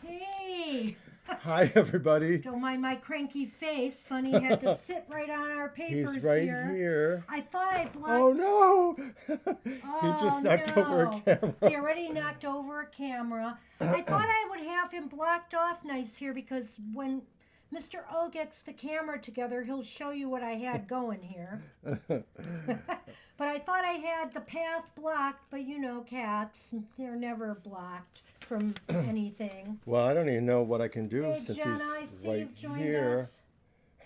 Hey, Hi, everybody. don't mind my cranky face. Sonny had to sit right on our He's papers right here. here. I thought I Oh blocked. no! He Oh just knocked over a no. camera. He already knocked over a camera. I thought I would have him blocked off nice here because when Mr. O gets the camera together, he'll show you what I had going here. But I thought I had the path blocked, but you know, cats, they're never blocked from anything. Well, I don't even know what I can do Hey, since Jenna, I he's see right you've joined here.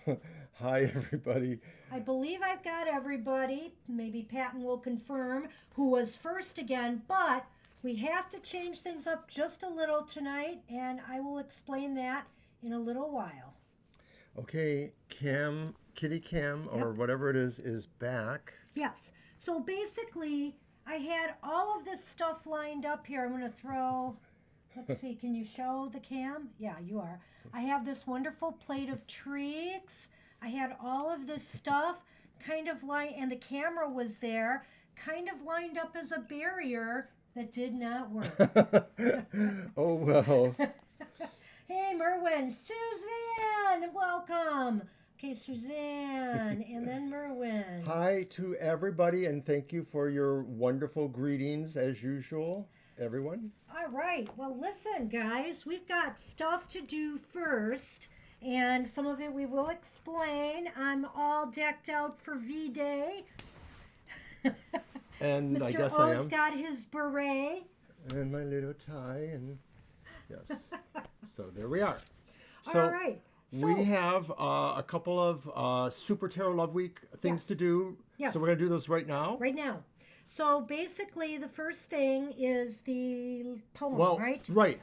us. Hi, everybody. I believe I've got everybody. Maybe Patton will confirm who was first again, but we have to change things up just a little tonight, and I will explain that in a little while. Okay, Cam, Kitty Cam, or Yep. whatever it is back. Yes. So basically, I had all of this stuff lined up here. I'm going to throw, let's see, can you show the cam? Yeah, you are. I have this wonderful plate of treats. I had all of this stuff kind of lined, and the camera was there, kind of lined up as a barrier that did not work. Oh well. Hey, Merwin, Suzanne, welcome. Okay, Suzanne, and then Merwin. Hi to everybody, and thank you for your wonderful greetings as usual, everyone. All right. Well, listen, guys, we've got stuff to do first, and some of it we will explain. I'm all decked out for V Day. And I Mr. guess I O's am. got his beret. And my little tie, and yes. So there we are. So All right. So, we have a couple of Super Tarot Love Week things Yes. to do. Yes. So we're going to do those right now. right now. So basically, the first thing is the poem, Well, right? right.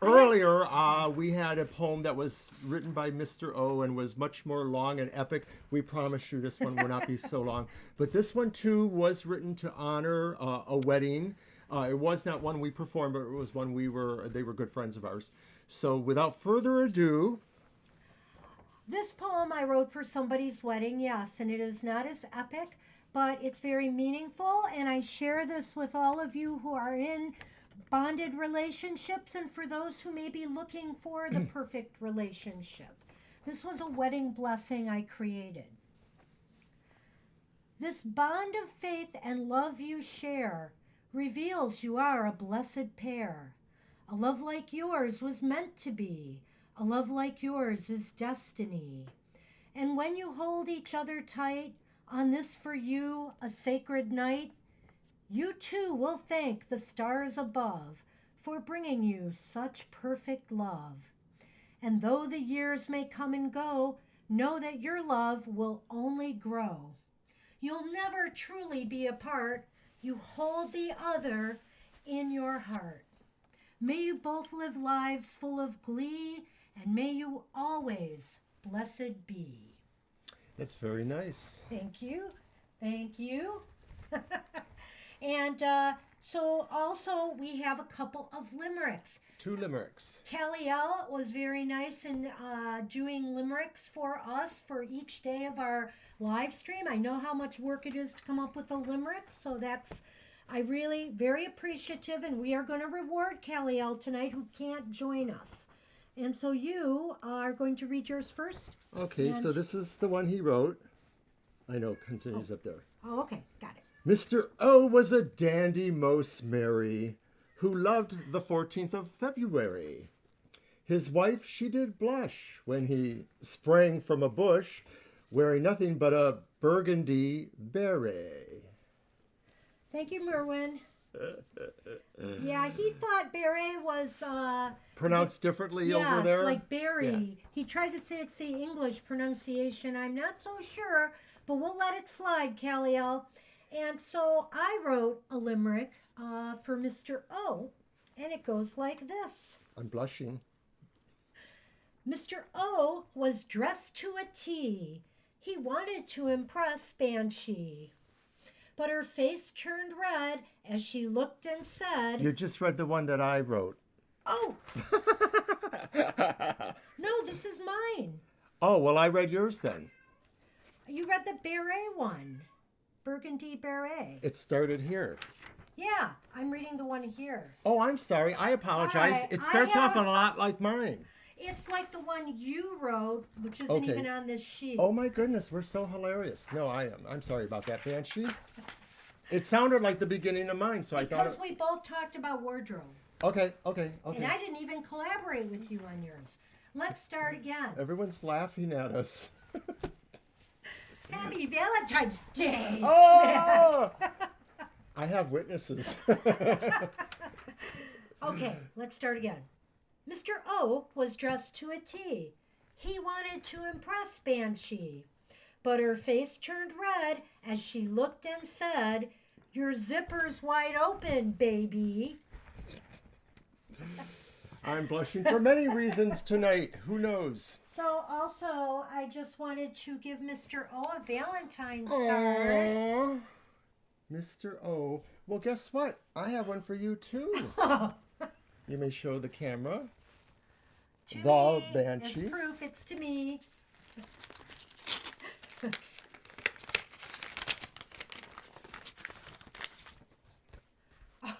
Earlier, we had a poem that was written by Mr. O and was much more long and epic. We promise you this one will not be so long. But this one, too, was written to honor a wedding. It was not one we performed, but it was one they were good friends of ours. So without further ado, This poem I wrote for somebody's wedding, yes, and it is not as epic, but it's very meaningful, and I share this with all of you who are in bonded relationships and for those who may be looking for the perfect relationship. This was a wedding blessing I created. This bond of faith and love you share reveals you are a blessed pair. A love like yours was meant to be. A love like yours is destiny. And when you hold each other tight on this for you a sacred night, you too will thank the stars above for bringing you such perfect love. And though the years may come and go, know that your love will only grow. You'll never truly be apart. You hold the other in your heart. May you both live lives full of glee, and may you always blessed be. that's very nice. Thank you. Thank you. And so also we have a couple of limericks. 2 limericks. Calliel was very nice in doing limericks for us for each day of our live stream. I know how much work it is to come up with a limerick, so I really very appreciative, and we are going to reward Calliel tonight who can't join us. And so you are going to read yours first? Okay, And- so this is the one he wrote. I know, continues up there. Oh, okay, got it. Mr. O was a dandy most merry, who loved the 14th of February. His wife she did blush when he sprang from a bush, wearing nothing but a burgundy beret. Thank you, Merwin. Yeah, he thought beret was Pronounced differently yes, over there? like berry. He tried to say it's the English pronunciation. I'm not so sure, but we'll let it slide, Calliel. And so I wrote a limerick for Mr. O, and it goes like this. I'm blushing. Mr. O was dressed to a T. He wanted to impress Banshee. But her face turned red as she looked and said, You just read the one that I wrote. "Oh, no, this is mine. Oh, well, I read yours then. You read the beret one. Burgundy beret. It started here. Yeah, I'm reading the one here. Oh, I'm sorry. I apologize. Alright, It I starts off a have- lot like mine. It's like the one you wrote, which isn't Okay. even on this sheet. Oh my goodness, we're so hilarious. No, I am. I'm sorry about that, Banshee. It sounded like the beginning of mine, so I thought. Because we both talked about wardrobe. Okay. And I didn't even collaborate with you on yours. Let's start again. Everyone's laughing at us. Happy Valentine's Day. Oh! I have witnesses. Okay, let's start again. Mr. O was dressed to a T. He wanted to impress Banshee. But her face turned red as she looked and said, "Your zipper's wide open, baby." I'm blushing for many reasons tonight. Who knows? So also, I just wanted to give Mr. O a Valentine's card. Aww. Mr. O. Well, guess what? I have one for you, too. You may show the camera. To The me, Banshee. as proof, it's to me.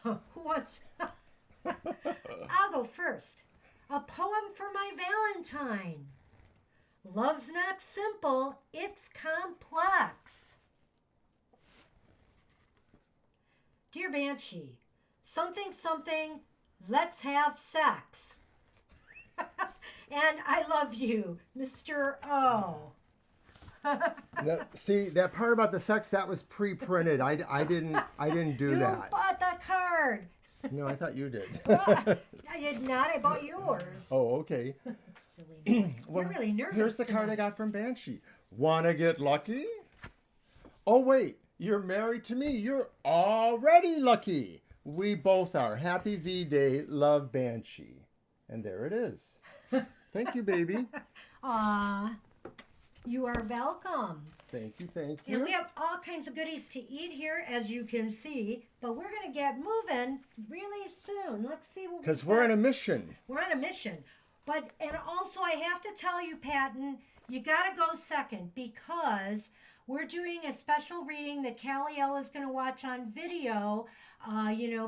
Who wants? I'll go first. A poem for my Valentine. Love's not simple, it's complex. Dear Banshee, something, let's have sex. And I love you, Mr. O. Now, see, that part about the sex, that was pre-printed. I didn't do You that. bought the card. No, I thought you did. I did not. I bought yours. Oh, okay. Silly boy. Well, You're really nervous. Here's the card I tonight. got from Banshee. Wanna get lucky? Oh, wait. You're married to me. You're already lucky. We both are. Happy V-Day. Love, Banshee. And there it is. Thank you, baby. Aw, you are welcome. Thank you. And we have all kinds of goodies to eat here, as you can see. But we're going to get moving really soon. Let's see what Because we we're got. on a mission. We're on a mission. And also I have to tell you, Patton, you got to go second because we're doing a special reading that Callie-El is going to watch on video,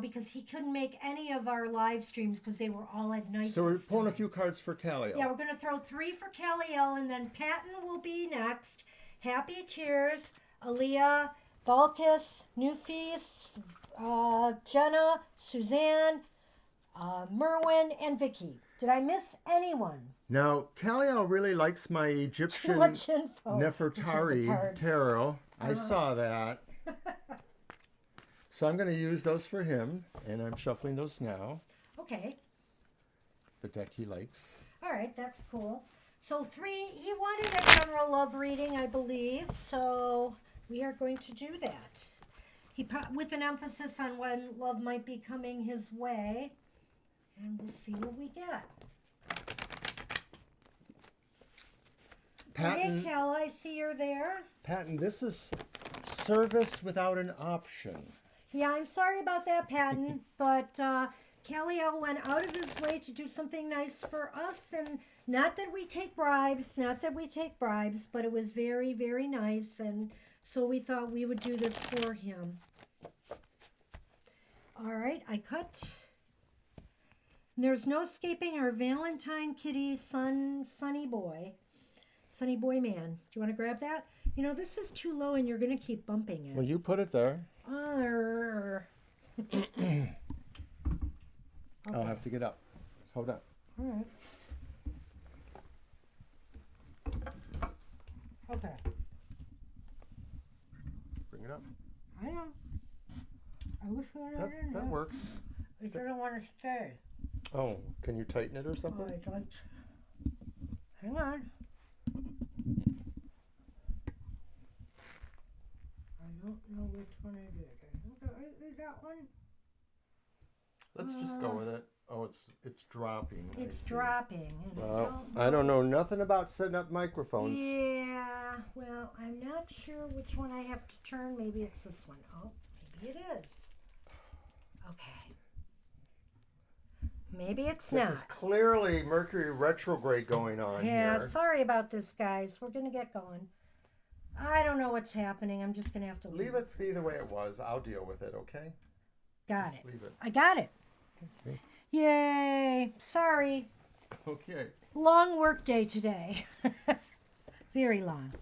because he couldn't make any of our live streams because they were all at night. So we're this pulling a time. few cards for Callie. Yeah, we're going to throw 3 for Callie-El, and then Patton will be next. Happy Tears, Aaliyah, Balkis, Newfeast, Jenna, Suzanne, Merwin, and Vicky. Did I miss anyone? Now, Callie really likes my Too Egyptian much info. Just with the Nefertari cards. tarot. I saw that. So I'm going to use those for him, and I'm shuffling those now. Okay. The deck he likes. All right, that's cool. So 3, he wanted a general love reading, I believe. So we are going to do that. With an emphasis on when love might be coming his way. And we'll see what we get. Patton, Hey, Cal, I see you're there. Patton, this is service without an option. Yeah, I'm sorry about that, Patton, but Callie-El went out of his way to do something nice for us, and not that we take bribes, but it was very, very nice, and so we thought we would do this for him. All right, I cut. There's no escaping our Valentine kitty Sunny Boy Man. Do you want to grab that? You know, this is too low and you're going to keep bumping it. Well, you put it there. Okay. I'll have to get up. Hold on. All right. Okay. Bring it up. I know. I wish I didn't. That works. I just don't want to stay. Oh, can you tighten it or something? I don't. Hang on. I don't know which one it is. I think it is that one. Let's just go with it. Oh, it's dropping. I It's see. dropping. And Well, I don't know nothing about setting up microphones. Yeah, well, I'm not sure which one I have to turn. Maybe it's this one. Oh, maybe it is. Okay. Maybe it's This not. is clearly Mercury retrograde going on Yeah, here. sorry about this, guys. We're going to get going. I don't know what's happening. I'm just going to have to Leave it be the way it was. I'll deal with it, okay? Got Just it. leave it. I got it. Okay. Yay. Sorry. Okay. Long work day today. Very long.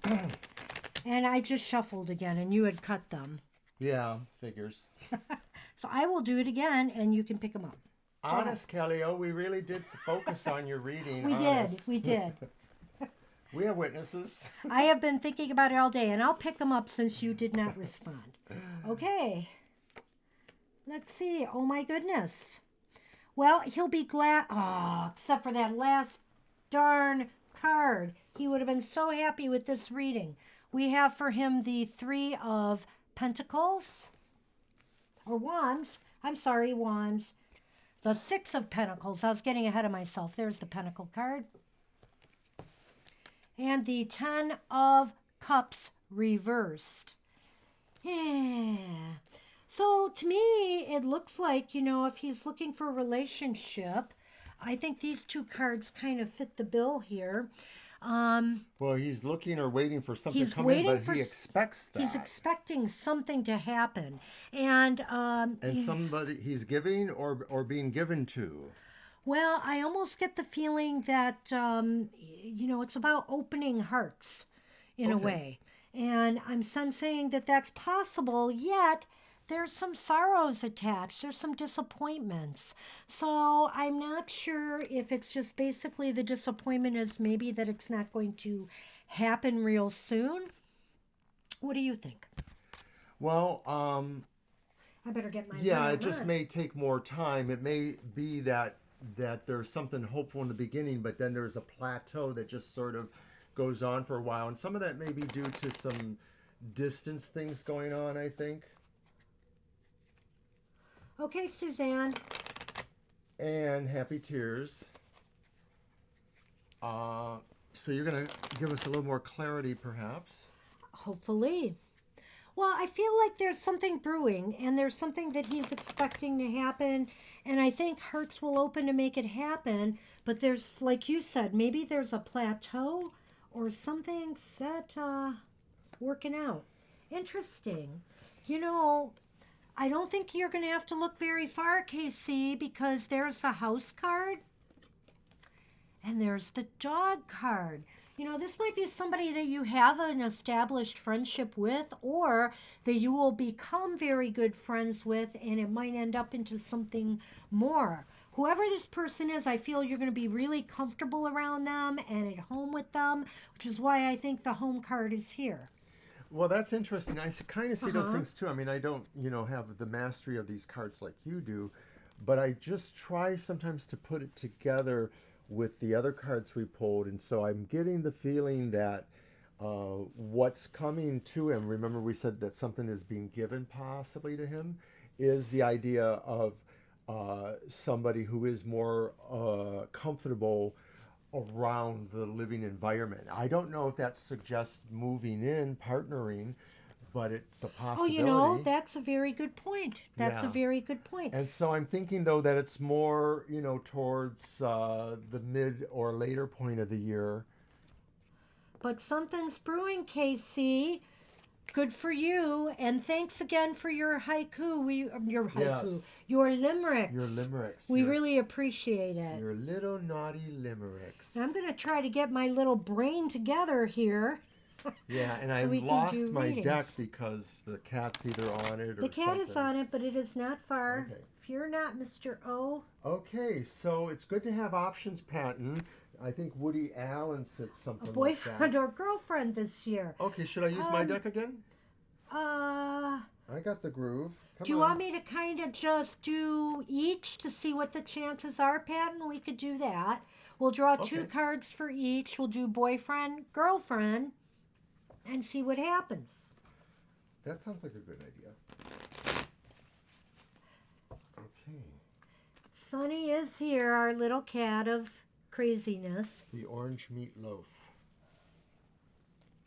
And I just shuffled again, and you had cut them. Yeah, figures. So I will do it again, and you can pick them up. Honest, Kelly, we really did focus on your reading. We honest. did. We did. We are witnesses. I have been thinking about it all day, and I'll pick them up since you did not respond. Okay. Let's see. Oh, my goodness. Well, he'll be glad. Oh, except for that last darn card. He would have been so happy with this reading. We have for him the Three of Pentacles. Or Wands. I'm sorry, Wands. The Six of Pentacles. I was getting ahead of myself. There's the Pentacle card. And the Ten of Cups reversed. Yeah. So to me, it looks like, if he's looking for a relationship, I think these two cards kind of fit the bill here. Well, he's looking or waiting for something to come in, but he expects that. He's expecting something to happen. And somebody he's giving or being given to. Well, I almost get the feeling that, it's about opening hearts in a way. And I'm sensing that that's possible, yet there's some sorrows attached. There's some disappointments. So I'm not sure if it's just basically the disappointment is maybe that it's not going to happen real soon. What do you think? Well, I better get my it just may take more time. It may be that there's something hopeful in the beginning, but then there's a plateau that just sort of goes on for a while. And some of that may be due to some distance things going on, I think. Okay, Suzanne. And happy tears. So you're going to give us a little more clarity, perhaps? Hopefully. Well, I feel like there's something brewing, and there's something that he's expecting to happen, and I think hearts will open to make it happen, but there's, like you said, maybe there's a plateau or something set working out. Interesting. I don't think you're going to have to look very far, KC, because there's the house card and there's the dog card. This might be somebody that you have an established friendship with, or that you will become very good friends with, and it might end up into something more. Whoever this person is, I feel you're going to be really comfortable around them and at home with them, which is why I think the home card is here. Well, that's interesting. I kind of see those things too. I mean, I don't, have the mastery of these cards like you do, but I just try sometimes to put it together with the other cards we pulled. And so I'm getting the feeling that what's coming to him, remember we said that something is being given possibly to him, is the idea of somebody who is more comfortable around the living environment. I don't know if that suggests moving in, partnering, but it's a possibility. Oh, that's a very good point. That's a very good point. And so I'm thinking, though, that it's more, towards the mid or later point of the year. But something's brewing, KC. Good for you. And thanks again for your haiku. Your limericks. Your limericks. We really appreciate it. Your little naughty limericks. I'm going to try to get my little brain together here. Yeah, and so I've lost my readings. deck because the cat's either on it or the cat something. is on it, but it is not far. Okay. Fear not, Mr. O. Okay, so it's good to have options, Patton. I think Woody Allen said something A boyfriend like that. or girlfriend this year. Okay, should I use my deck again? Uh, I got the groove. do you want me to kind of just do each to see what the chances are, Patton? We could do that. We'll draw two cards for each. We'll do boyfriend, girlfriend, and see what happens. That sounds like a good idea. Okay. Sunny is here, our little cat of craziness. The orange meatloaf.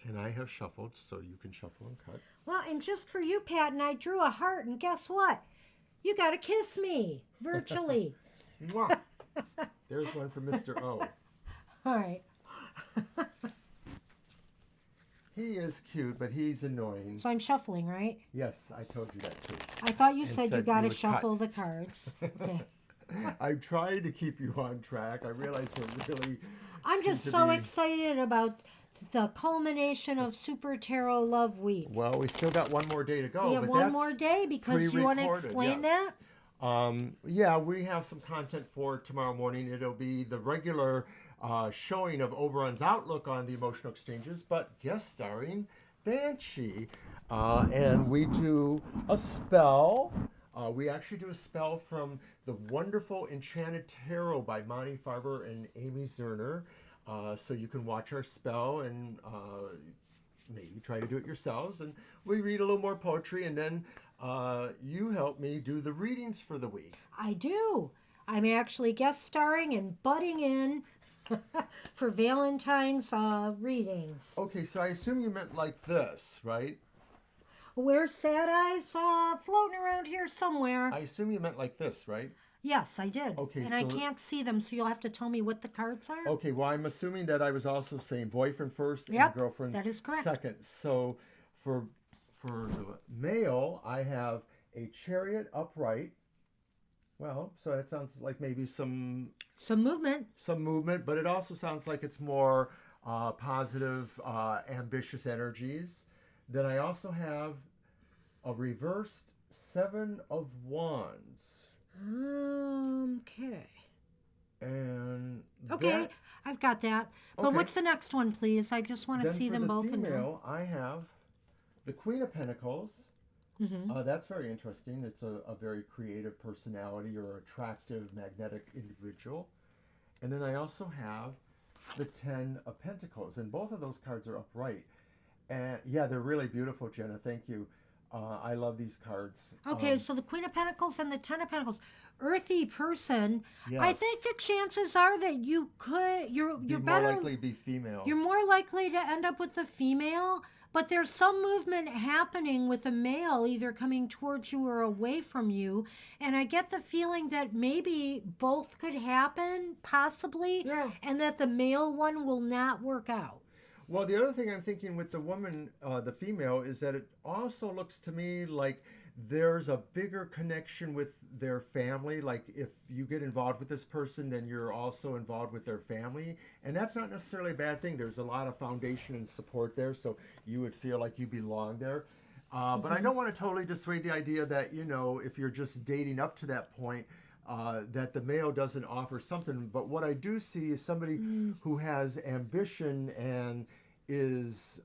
And I have shuffled, so you can shuffle and cut. Well, and just for you, Patton, I drew a heart, and guess what? You got to kiss me, virtually. Mwah. There's one for Mr. O. All right. He is cute, but he's annoying. So I'm shuffling, right? Yes, I told you that too. I thought you And said you said got you to would shuffle the cards. Okay. I'm trying to keep you on track. I realize we're really. I'm seem just to so be- excited about the culmination of Super Tarot Love Week. Well, we still got one more day to go. We have but one that's more day because you want to pre-recorded, explain yes. that? Yeah, we have some content for tomorrow morning. It'll be the regular showing of Oberon's outlook on the emotional exchanges, but guest starring Banshee. And we do a spell. We actually do a spell from the wonderful Enchanted Tarot by Monty Farber and Amy Zerner. So you can watch our spell and maybe try to do it yourselves. And we read a little more poetry, and then you help me do the readings for the week. I do. I'm actually guest starring and butting in for Valentine's readings. Okay, so I assume you meant like this, right? Where's Sad Eyes floating around here somewhere? I assume you meant like this, right? Yes, I did. Okay, and I so- can't see them, so you'll have to tell me what the cards are. Okay, well, I'm assuming that I was also saying boyfriend first Yep, and girlfriend that is correct. second. So for the male, I have a chariot upright. Well, so that sounds like maybe some movement. movement, but it also sounds like it's more positive, ambitious energies. Then I also have a reversed Seven of Wands. Okay. And Okay, that- I've got that. But Okay. what's the next one, please? I just want to then see for them the both. female, I have the Queen of Pentacles. That's very interesting. It's a very creative personality or attractive, magnetic individual. And then I also have the Ten of Pentacles, and both of those cards are upright. And yeah, they're really beautiful, Jenna. Thank you. I love these cards. Okay, so the Queen of Pentacles and the Ten of Pentacles. Earthy person. I Yes. think the chances are that you're Be more better. likely be female. You're more likely to end up with the female, but there's some movement happening with a male either coming towards you or away from you. And I get the feeling that maybe both could happen, possibly, Yeah. and that the male one will not work out. Well, the other thing I'm thinking with the woman, the female, is that it also looks to me like there's a bigger connection with their family. Like if you get involved with this person, then you're also involved with their family. And that's not necessarily a bad thing. There's a lot of foundation and support there, so you would feel like you belong there. But I don't want to totally dissuade the idea that, if you're just dating up to that point, that the male doesn't offer something. But what I do see is somebody who has ambition and is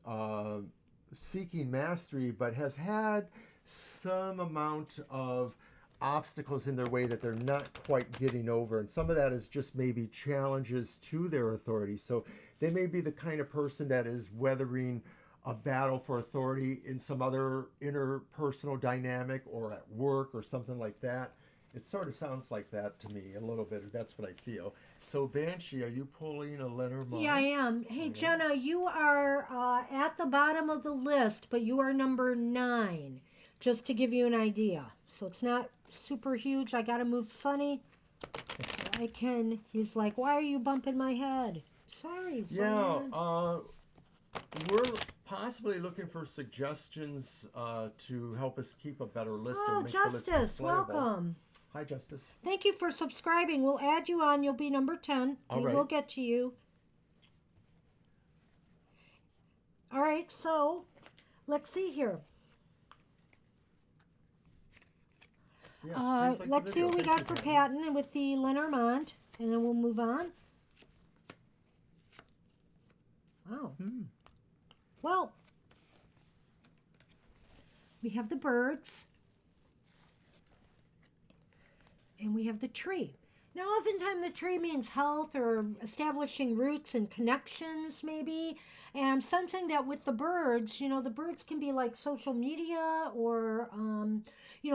seeking mastery, but has had some amount of obstacles in their way that they're not quite getting over. And some of that is just maybe challenges to their authority. So they may be the kind of person that is weathering a battle for authority in some other interpersonal dynamic or at work or something like that. It sort of sounds like that to me a little bit. That's what I feel. So, Banshee, are you pulling a Lenormand? Yeah, I am. Hey, Jenna, you are at the bottom of the list, but you are number 9, just to give you an idea. So it's not super huge. I got to move Sonny. He's like, why are you bumping my head? Sorry, Yeah, Sonny. we're possibly looking for suggestions to help us keep a better list or Oh, make the list Justice, displayable. welcome. Hi, Justice. Thank you for subscribing. We'll add you on. You'll be number 10. All We right. will get to you. All right, so let's see here. Yes, please like the Let's see video. what we Thank got you, for Patty. Patton and with the Lenormand, and then we'll move on. Wow. Well, we have the birds, and we have the tree. Now, oftentimes the tree means health or establishing roots and connections, maybe. And I'm sensing that with the birds, the birds can be like social media or,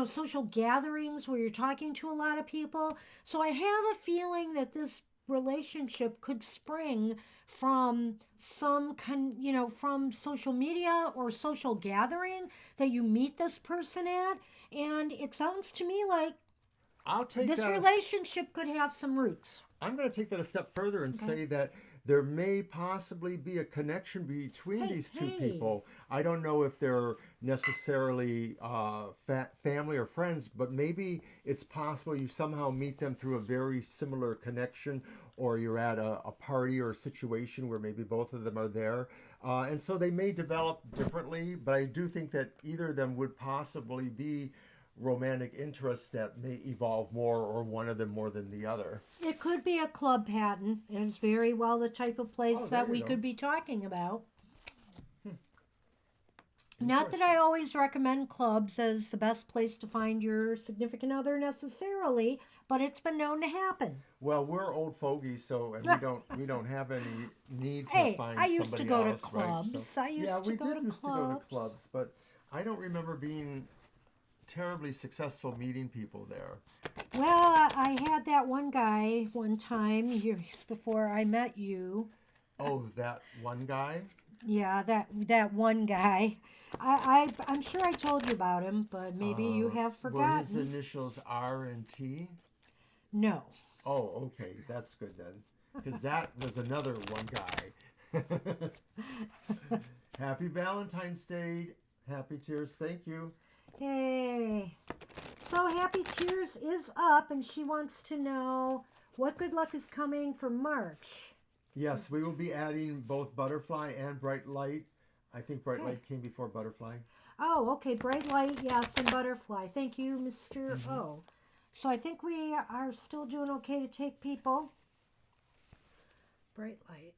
social gatherings where you're talking to a lot of people. So I have a feeling that this relationship could spring from from social media or social gathering that you meet this person at. And it sounds to me like I'll take this that. relationship could have some roots. I'm going to take that a step further and say that there may possibly be a connection between these two people. I don't know if they're necessarily family or friends, but maybe it's possible you somehow meet them through a very similar connection, or you're at a party or a situation where maybe both of them are there. And so they may develop differently, but I do think that either of them would possibly be romantic interests that may evolve more, or one of them more than the other. It could be a club pattern. It's very well the type of place that we go. could be talking about. Not that I always recommend clubs as the best place to find your significant other necessarily, but it's been known to happen. Well, we're old fogies, so and we don't have any need to Hey, find I used to somebody go else, to clubs. Right? So, I used to go to used clubs. to go to clubs, but I don't remember being terribly successful meeting people there. Well, I had that one guy one time years before I met you. Oh, that one guy? Yeah, that one guy. I'm sure I told you about him, but maybe you have forgotten. Were his initials R and T? No. Oh, okay, that's good then, because that was another one guy. Happy Valentine's Day. Happy Tears. Thank you. Hey. So Happy Tears is up, and she wants to know what good luck is coming for March. Yes, we will be adding both Butterfly and Bright Light. I think Bright Light came before Butterfly. Oh, okay. Bright Light, yes, and Butterfly. Thank you, Mr. O. So I think we are still doing okay to take people. Bright Light.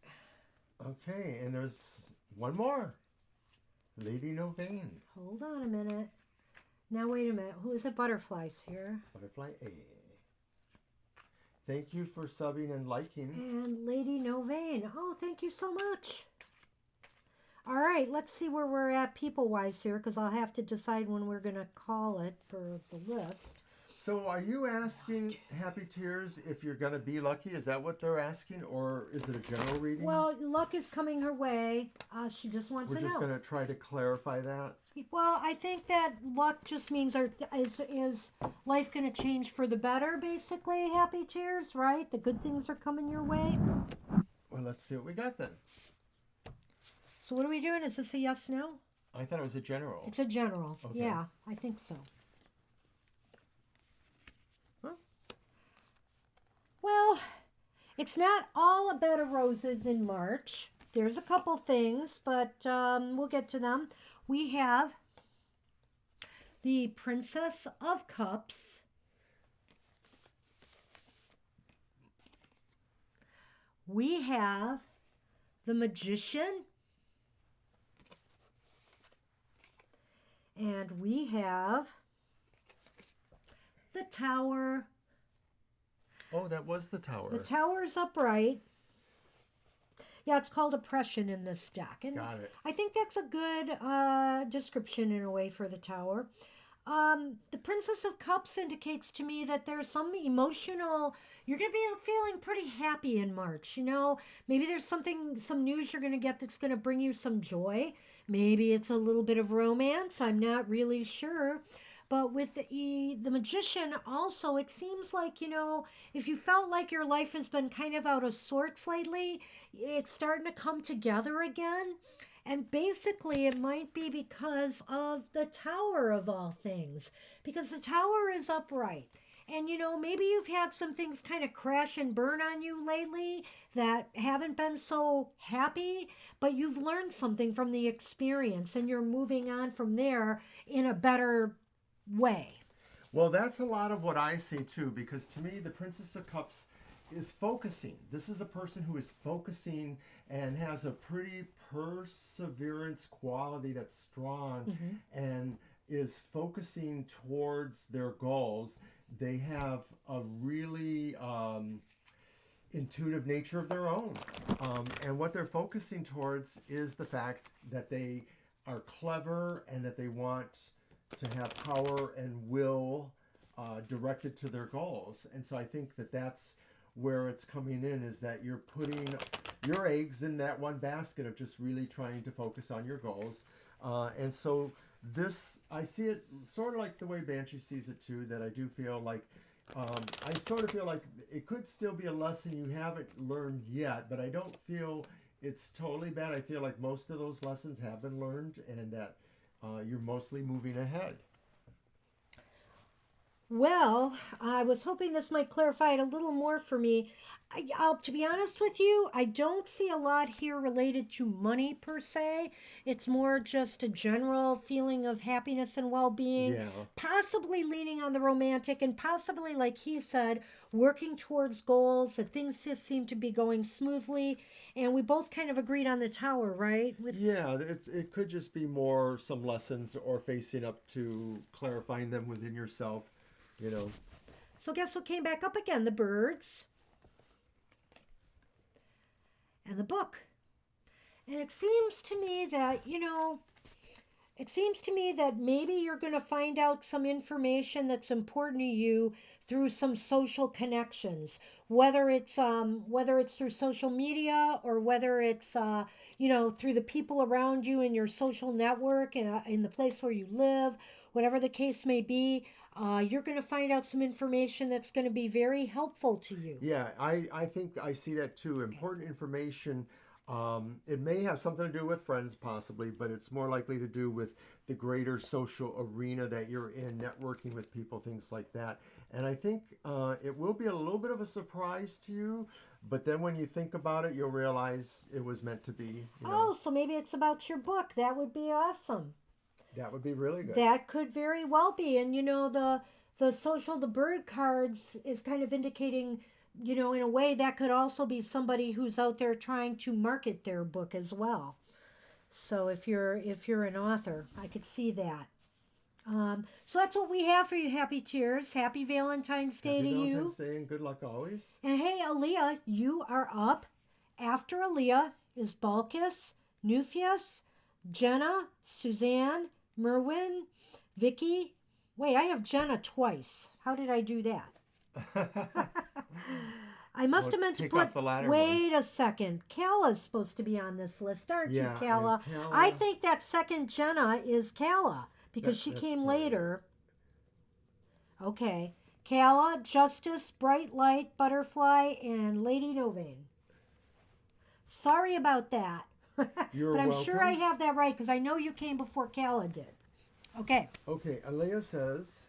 Okay, and there's one more. Lady No Vein. Hold on a minute. Now, wait a minute. Who is it? Butterflies here. Butterfly A. Thank you for subbing and liking. And Lady No Vein. Oh, thank you so much. All right, let's see where we're at people-wise here, because I'll have to decide when we're going to call it for the list. So are you asking Happy Tears if you're going to be lucky? Is that what they're asking, or is it a general reading? Well, luck is coming her way. She just wants to know. We're just going to try to clarify that. Well, I think that luck just means is life going to change for the better, basically, Happy Tears, right? The good things are coming your way. Well, let's see what we got then. So what are we doing? Is this a yes, no? I thought it was a general. It's a general. Okay. Yeah, I think so. Huh? Well, it's not all a bed of roses in March. There's a couple things, but we'll get to them. We have the Princess of Cups. We have the Magician. And we have the Tower. Oh, that was the Tower. The Tower's upright. Yeah, it's called Oppression in this deck. And Got it. I think that's a good description in a way for the Tower. The Princess of Cups indicates to me that there's some emotional, you're going to be feeling pretty happy in March. You know, maybe there's some news you're going to get that's going to bring you some joy. Maybe it's a little bit of romance. I'm not really sure. But with the Magician also, it seems like, you know, if you felt like your life has been kind of out of sorts lately, it's starting to come together again. And basically, it might be because of the Tower of all things. Because the Tower is upright. And, you know, maybe you've had some things kind of crash and burn on you lately that haven't been so happy, but you've learned something from the experience and you're moving on from there in a better way. Well, that's a lot of what I see too, because to me, the Princess of Cups is focusing. This is a person who is focusing and has a pretty perseverance quality that's strong and is focusing towards their goals. They have a really intuitive nature of their own. And what they're focusing towards is the fact that they are clever and that they want to have power and will directed to their goals. And so I think that that's where it's coming in, is that you're putting your eggs in that one basket of just really trying to focus on your goals. And so this, I see it sort of like the way Banshee sees it too, that I do feel like I sort of feel like it could still be a lesson you haven't learned yet, but I don't feel it's totally bad. I feel like most of those lessons have been learned and that you're mostly moving ahead. Well, I was hoping this might clarify it a little more for me. To be honest with you, I don't see a lot here related to money per se. It's more just a general feeling of happiness and well being, Yeah. possibly leaning on the romantic, and possibly, like he said, working towards goals, that things just seem to be going smoothly. And we both kind of agreed on the tower, right? Yeah, it could just be more some lessons or facing up to clarifying them within yourself, you know. So, guess what came back up again? The birds and the book. And it seems to me that, maybe you're going to find out some information that's important to you through some social connections, whether it's through social media or whether it's through the people around you in your social network in the place where you live, whatever the case may be. You're going to find out some information that's going to be very helpful to you. Yeah, I think I see that too. Important information. It may have something to do with friends, possibly, but it's more likely to do with the greater social arena that you're in, networking with people, things like that. And I think it will be a little bit of a surprise to you, but then when you think about it, you'll realize it was meant to be. Oh, so maybe it's about your book. That would be awesome. That would be really good. That could very well be. And the bird cards is kind of indicating, in a way that could also be somebody who's out there trying to market their book as well. So if you're an author, I could see that. So that's what we have for you, Happy Tears. Happy Valentine's Day to you. Valentine's Day and good luck always. And hey, Aaliyah, you are up. After Aaliyah is Balkis, Nuphias, Jenna, Suzanne, Merwin, Vicky. Wait, I have Jenna twice. How did I do that? I must have meant to put. Wait a second. Kalla's supposed to be on this list, aren't you, Kalla? I think that second Jenna is Kalla because she came later. Okay. Kalla, Justice, Bright Light, Butterfly, and Lady Novain. Sorry about that. But I'm sure I have that right because I know you came before Kalla did. Okay. Okay, Alea says,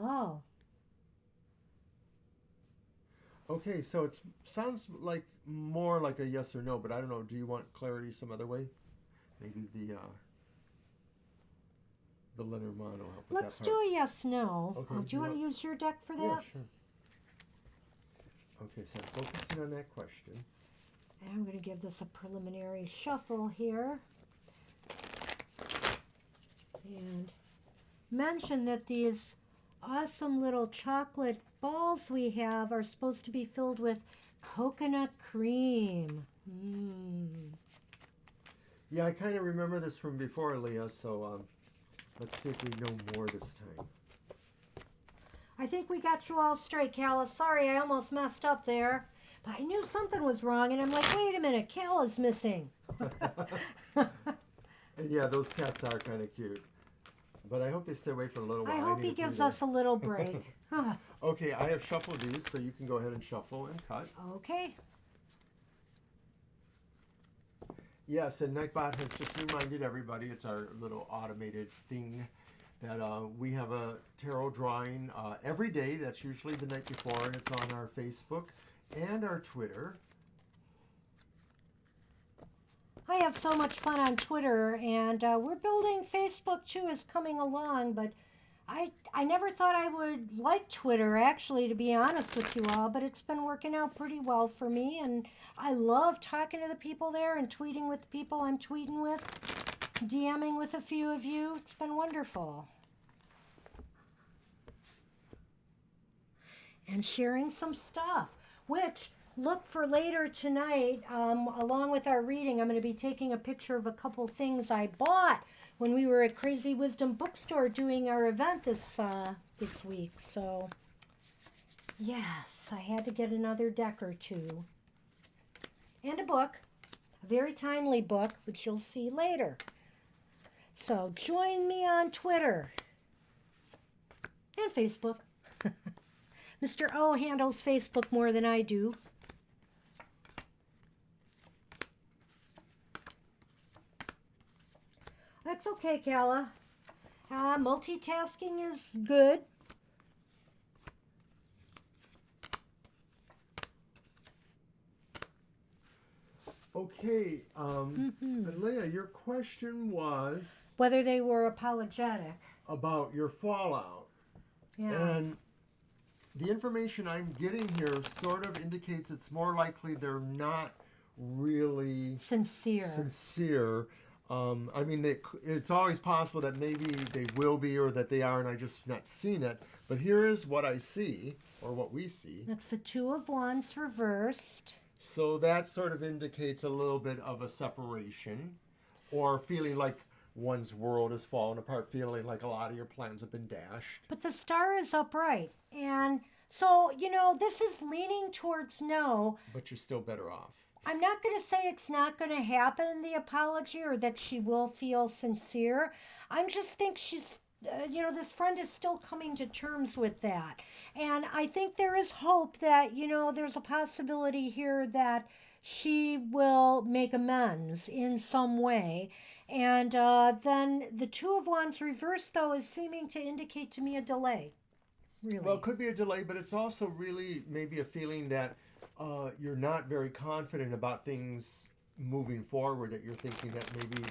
oh. Okay, so it sounds like more like a yes or no, but I don't know. Do you want clarity some other way? Maybe the Lenormand will help with Let's that do part. a yes/no. Okay, Do you want to use your deck for that? Yeah, sure. Okay, so I'm focusing on that question. And I'm going to give this a preliminary shuffle here. And mention that these awesome little chocolate balls we have are supposed to be filled with coconut cream. Yeah, I kind of remember this from before, Leah, so let's see if we know more this time. I think we got you all straight, Kalla. Sorry, I almost messed up there. But I knew something was wrong, and I'm like, wait a minute, Kalla's missing. And yeah, those cats are kind of cute. But I hope they stay away for a little while. I hope he gives us a little break. Okay, I have shuffled these, so you can go ahead and shuffle and cut. Okay. Yes, and Nightbot has just reminded everybody, it's our little automated thing, that we have a tarot drawing every day. That's usually the night before, and it's on our Facebook and our Twitter. I have so much fun on Twitter, and we're building Facebook too, is coming along, but I never thought I would like Twitter, actually, to be honest with you all, but it's been working out pretty well for me, and I love talking to the people there and tweeting with the people I'm tweeting with, DMing with a few of you. It's been wonderful. And sharing some stuff, which, look for later tonight, along with our reading. I'm going to be taking a picture of a couple things I bought when we were at Crazy Wisdom Bookstore doing our event this week. So, yes, I had to get another deck or two. And a book, a very timely book, which you'll see later. So join me on Twitter and Facebook. Mr. O handles Facebook more than I do. That's okay, Kala. Multitasking is good. Okay, and Leah, your question was Whether they were apologetic. about your fallout. Yeah. And the information I'm getting here sort of indicates it's more likely they're not really sincere. I mean, it's always possible that maybe they will be or that they are, and I just not seen it. But here is what I see, or what we see. That's the Two of Wands reversed. So that sort of indicates a little bit of a separation, or feeling like one's world has fallen apart, feeling like a lot of your plans have been dashed. But the star is upright. And so, this is leaning towards no. But you're still better off. I'm not going to say it's not going to happen, the apology, or that she will feel sincere. I just think she's, this friend is still coming to terms with that. And I think there is hope that, there's a possibility here that she will make amends in some way. And then the Two of Wands reversed, though, is seeming to indicate to me a delay. Really. Well, it could be a delay, but it's also really maybe a feeling that you're not very confident about things moving forward, that you're thinking that maybe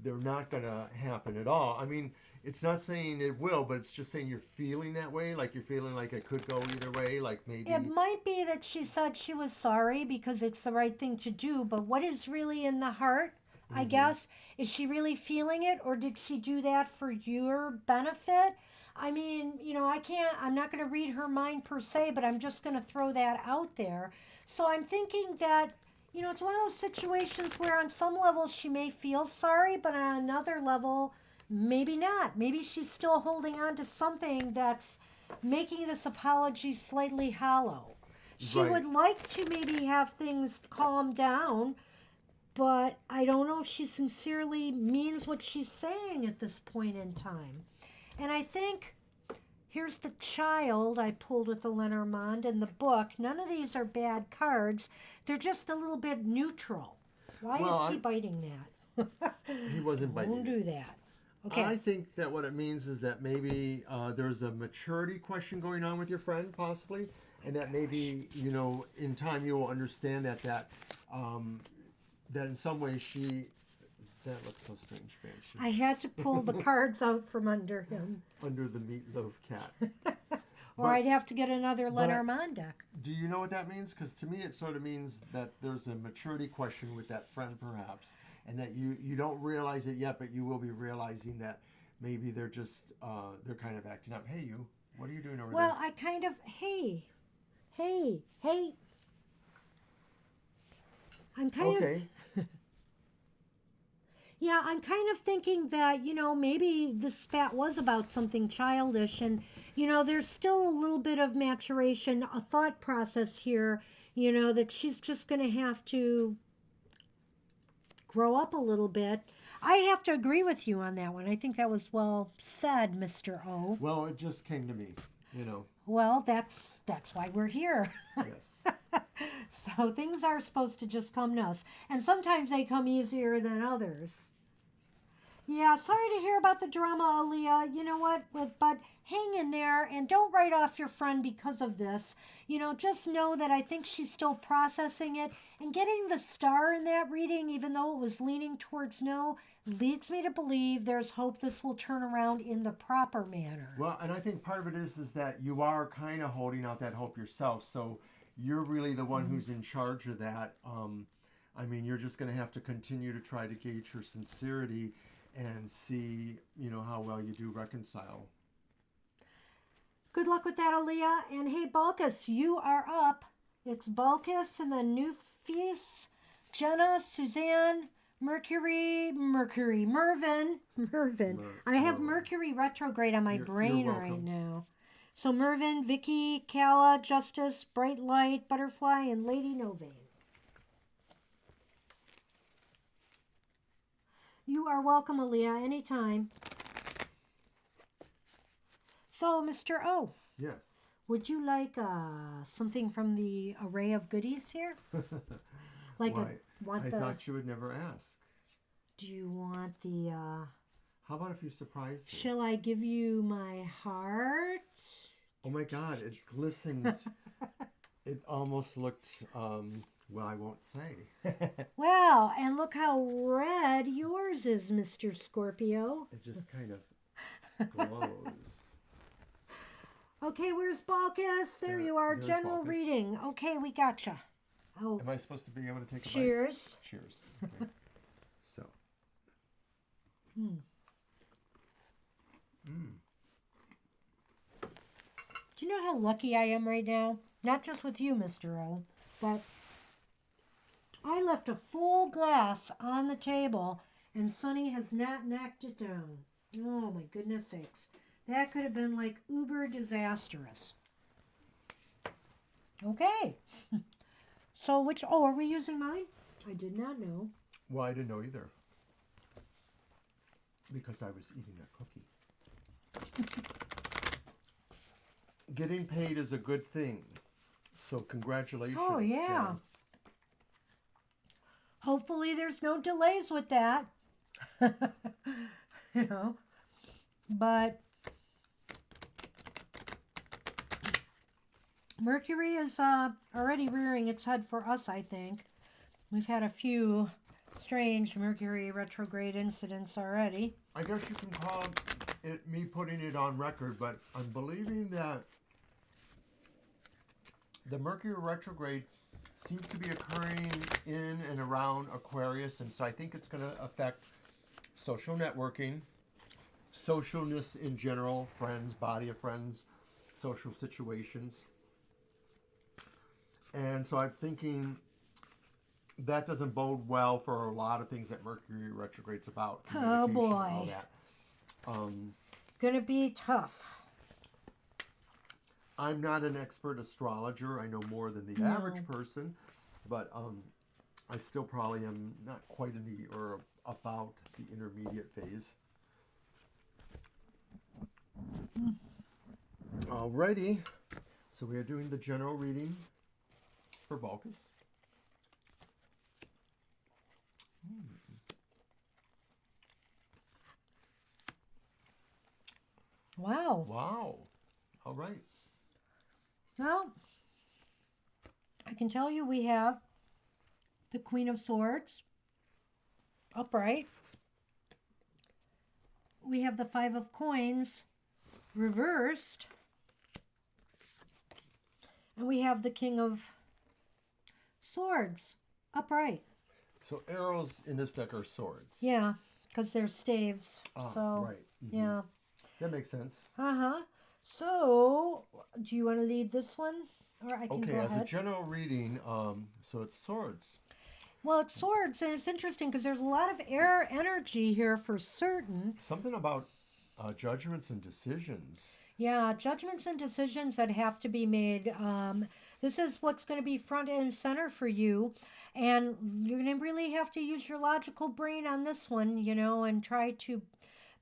they're not going to happen at all. I mean, it's not saying it will, but it's just saying you're feeling that way, like you're feeling like it could go either way, like maybe... It might be that she said she was sorry because it's the right thing to do, but what is really in the heart, I guess, is she really feeling it, or did she do that for your benefit? I mean, I'm not going to read her mind per se, but I'm just going to throw that out there. So I'm thinking that, it's one of those situations where on some level she may feel sorry, but on another level, maybe not. Maybe she's still holding on to something that's making this apology slightly hollow. She would like to maybe have things calm down, but I don't know if she sincerely means what she's saying at this point in time. And I think, here's the Child I pulled with the Lenormand in the book. None of these are bad cards. They're just a little bit neutral. Why is he biting that? He wasn't biting. Don't do that. Okay. I think that what it means is that maybe there's a maturity question going on with your friend, possibly, and that maybe, in time you will understand that in some way she... That looks so strange, Banshee. I had to pull the cards out from under him. Under the meatloaf cat. I'd have to get another Lenormand deck. Do you know what that means? Because to me it sort of means that there's a maturity question with that friend, perhaps, and that you don't realize it yet, but you will be realizing that maybe they're just, they're kind of acting up. Hey, you, what are you doing over there? Well, I kind of, hey. I'm kind of... Yeah, I'm kind of thinking that, maybe this spat was about something childish, and, there's still a little bit of maturation, a thought process here, that she's just going to have to grow up a little bit. I have to agree with you on that one. I think that was well said, Mr. O. Well, it just came to me, Well, that's why we're here. Yes. So things are supposed to just come to us, and sometimes they come easier than others. Yeah, sorry to hear about the drama, Aaliyah. You know what? But hang in there and don't write off your friend because of this. Just know that I think she's still processing it. And getting the star in that reading, even though it was leaning towards no, leads me to believe there's hope this will turn around in the proper manner. Well, and I think part of it is that you are kind of holding out that hope yourself. So you're really the one who's in charge of that. I mean, you're just going to have to continue to try to gauge her sincerity and see, how well you do reconcile. Good luck with that, Aaliyah. And hey, Balkus, you are up. It's Balkus and then Nufis, Jenna, Suzanne, Mervin. I have Mercury retrograde on my brain right now. So Mervin, Vicky, Kala, Justice, Bright Light, Butterfly, and Lady Novane. You are welcome, Aaliyah, anytime. So, Mr. O, Yes. would you like something from the array of goodies here? Like Why? want I the? thought you would never ask. Do you want the? How about if you surprise me? Shall I give you my heart? Oh my God! It glistened. It almost looked. Well, I won't say. Well, and look how red yours is, Mr. Scorpio. It just kind of glows. Okay, where's Balkus? There you are. There's General Balkus. reading. Okay, we gotcha. Oh, Am I supposed to be able to take a bite? cheers. Cheers. Okay. So. Do you know how lucky I am right now? Not just with you, Mr. O, but I left a full glass on the table and Sonny has not knocked it down. Oh my goodness sakes. That could have been like uber disastrous. Okay. So are we using mine? I did not know. Well, I didn't know either. Because I was eating a cookie. Getting paid is a good thing. So congratulations. Oh, yeah. Jen. Hopefully there's no delays with that. You know. But Mercury is already rearing its head for us, I think. We've had a few strange Mercury retrograde incidents already. I guess you can call it me putting it on record, but I'm believing that the Mercury retrograde seems to be occurring in and around Aquarius, and so I think it's going to affect social networking, socialness in general, friends, body of friends, social situations. And so I'm thinking that doesn't bode well for a lot of things that Mercury retrograde's about. Oh, communication, boy. all that. Gonna be tough. I'm not an expert astrologer. I know more than the average person, but I still probably am not quite in the or about the intermediate phase. Alrighty, so we are doing the general reading for Balkus. Wow. Wow. All right. Well, I can tell you we have the Queen of Swords upright. We have the Five of Coins reversed. And we have the King of Swords upright. So arrows in this deck are swords. Yeah, because they're staves. So, right. yeah. That makes sense. Uh-huh. So, do you want to lead this one? Or I can Okay, go as ahead. a general reading, so it's swords. Well, it's swords, and it's interesting because there's a lot of air energy here for certain. Something about judgments and decisions. Yeah, judgments and decisions that have to be made. This is what's going to be front and center for you. And you're going to really have to use your logical brain on this one, you know, and try to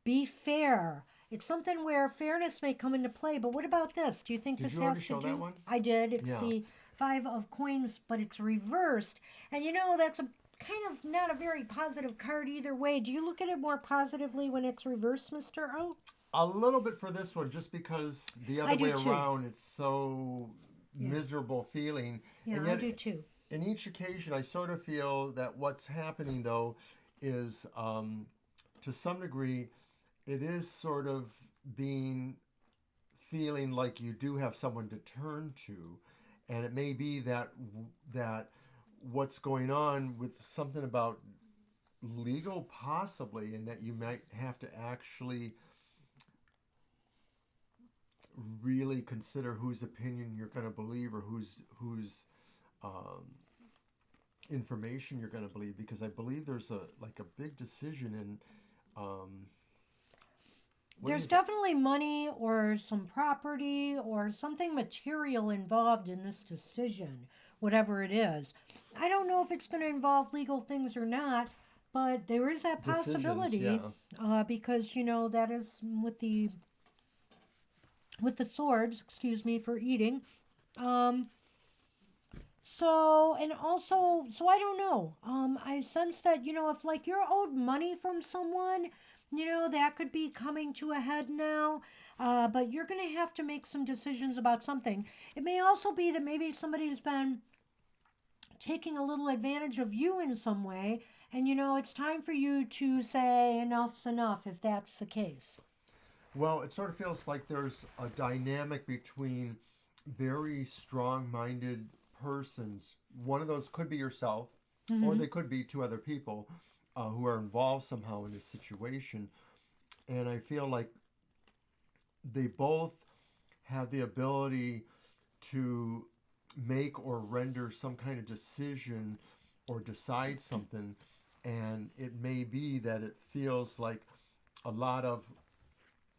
be fair. It's something where fairness may come into play. But what about this? Do you think Did this you has already to show do? that one? I did. It's Yeah. the Five of Coins, but it's reversed. And you know, that's a kind of not a very positive card either way. Do you look at it more positively when it's reversed, Mr. O? A little bit for this one, just because the I other do way too. around, it's so miserable feeling. Yeah, and I yet, do too. in each occasion, I sort of feel that what's happening, though, is to some degree, it is sort of feeling like you do have someone to turn to. And it may be that what's going on with something about legal possibly, and that you might have to actually really consider whose opinion you're going to believe, or whose information you're going to believe, because I believe there's a big decision in There's definitely money or some property or something material involved in this decision, whatever it is. I don't know if it's going to involve legal things or not, But there is that possibility, Decisions, yeah. because that is with the swords. Excuse me for eating. Um, so and also, so I don't know. I sense that if like you're owed money from someone, that could be coming to a head now. But you're gonna have to make some decisions about something. It may also be that maybe somebody's been taking a little advantage of you in some way, and it's time for you to say enough's enough if that's the case. Well, it sort of feels like there's a dynamic between very strong-minded persons. One of those could be yourself, or Mm-hmm. they could be two other people who are involved somehow in this situation. And I feel like they both have the ability to make or render some kind of decision or decide something. And it may be that it feels like a lot of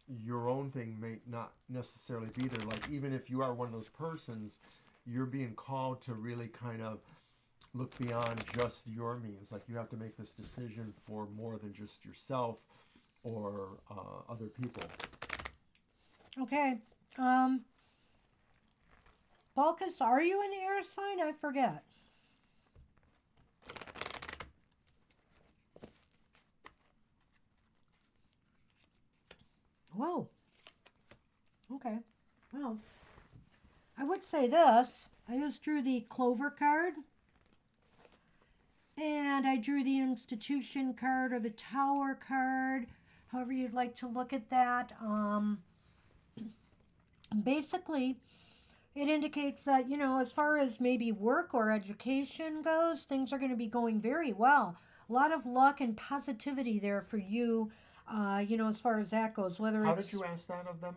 your own thing may not necessarily be there. Like, even if you are one of those persons, you're being called to really kind of look beyond just your means. Like, you have to make this decision for more than just yourself or other people. Okay. Balkus, are you an air sign? I forget. Whoa. Okay. Well, I would say this. I just drew the Clover card. And I drew the Institution card or the Tower card. However you'd like to look at that. Basically, it indicates that, as far as maybe work or education goes, things are going to be going very well. A lot of luck and positivity there for you, as far as that goes. Whether How it's did you ask that of them?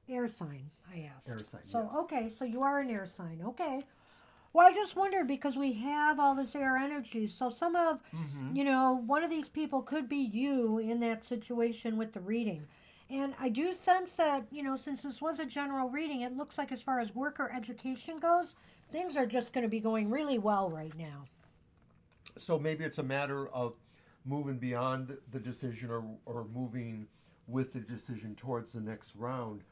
air sign, I asked. Air sign, So, yes. okay, so you are an air sign. Okay. Well, I just wondered because we have all this air energy. So some of, one of these people could be you in that situation with the reading. And I do sense that, since this was a general reading, it looks like as far as work or education goes, things are just going to be going really well right now. So maybe it's a matter of moving beyond the decision, or moving with the decision towards the next round.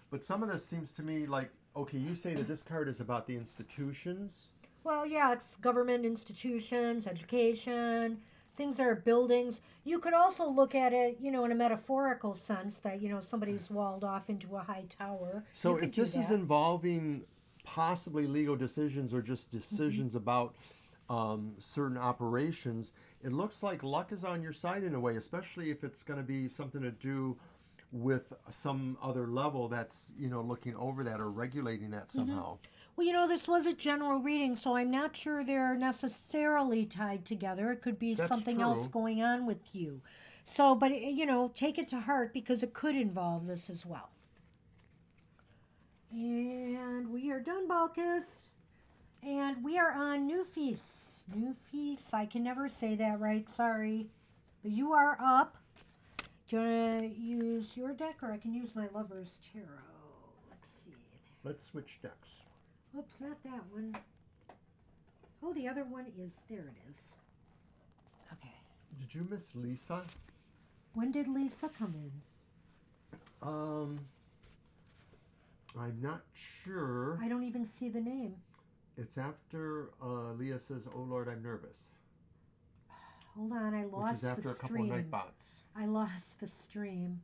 But some of this seems to me like, okay, you say that this card is about the institutions. Well, yeah, it's government institutions, education, things that are buildings. You could also look at it, in a metaphorical sense that, somebody's walled off into a high tower. So You could if do this is that. involving possibly legal decisions or just decisions about certain operations, it looks like luck is on your side in a way, especially if it's going to be something to do with some other level that's looking over that or regulating that somehow. Well, this was a general reading, so I'm not sure they're necessarily tied together. It could be That's something else true. going on with you. So, but, take it to heart because it could involve this as well. And we are done, Balkus. And we are on New Feast. New Feast. I can never say that right. Sorry. But you are up. Do you want to use your deck or I can use my Lover's Tarot? Let's see. Let's switch decks. Oops, not that one. Oh, the other one is, there it is. Okay. Did you miss Lisa? When did Lisa come in? I'm not sure. I don't even see the name. It's after Leah says, "Oh Lord, I'm nervous," Hold on, I which lost is after the a couple of stream. night bots. I lost the stream.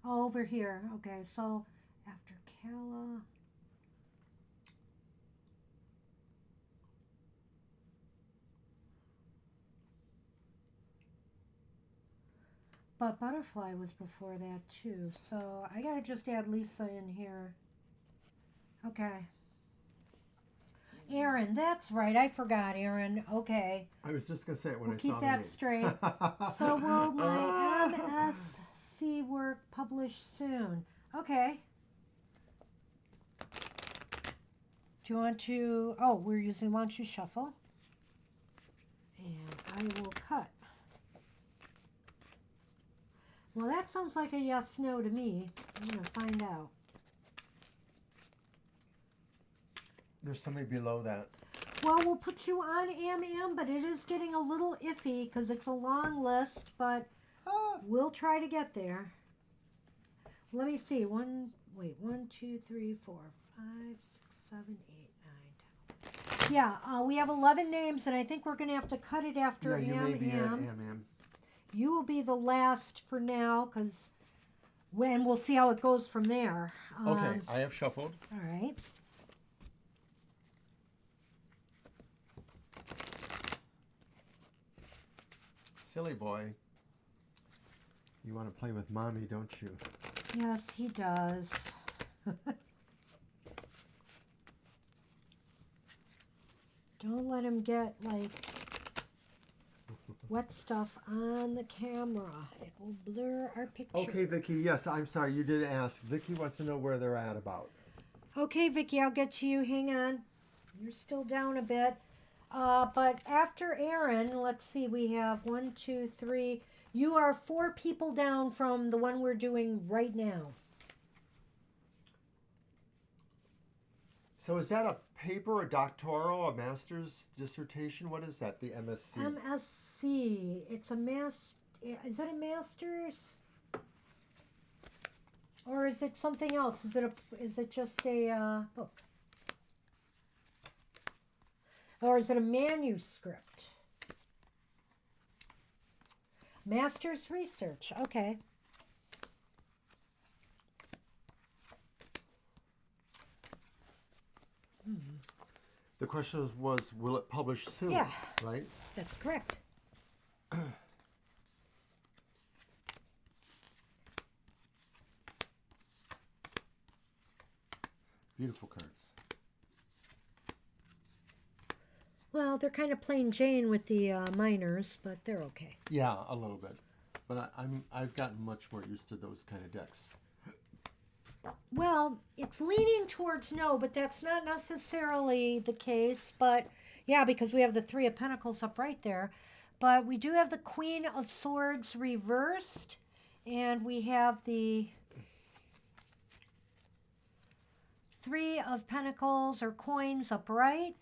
Oh, over here. Okay, so after Kala. But Butterfly was before that too. So I gotta just add Lisa in here. Okay. Aaron, that's right. I forgot Aaron. Okay. I was just gonna say it when We'll I saw keep the that name. straight. So will my MSC work published soon? Okay. Do you want to? Oh, we're using. Why don't you shuffle? And I will cut. Well, that sounds like a yes/no to me. I'm gonna find out. There's somebody below that. Well, we'll put you on AM, but it is getting a little iffy because it's a long list, but we'll try to get there. Let me see. 1, 2, 3, 4, 5, 6, 7, 8, 9, 10. Yeah, we have 11 names, and I think we're going to have to cut it after Yeah, you may be at AM. You will be the last for now, because when we'll see how it goes from there. Okay, I have shuffled. All right. Silly boy. You want to play with mommy, don't you? Yes, he does. Don't let him get, like, wet stuff on the camera. It will blur our picture. Okay, Vicky, yes, I'm sorry, you did ask. Vicky wants to know where they're at about. Okay, Vicky, I'll get to you. Hang on. You're still down a bit. But after Aaron, let's see, we have 1, 2, 3. You are 4 people down from the one we're doing right now. So is that a paper, a doctoral, a master's dissertation? What is that, the MSc? MSc. It's a is it a master's? Or is it something else? Is it just a book? Or is it a manuscript? Master's research. Okay. The question was, will it publish soon? Yeah. Right? That's correct. Beautiful cards. Well, they're kind of plain Jane with the minors, but they're okay. Yeah, a little bit. But I've gotten much more used to those kind of decks. Well, it's leaning towards no, but that's not necessarily the case. But yeah, because we have the 3 of Pentacles up right there. But we do have the Queen of Swords reversed. And we have the 3 of Pentacles or coins upright.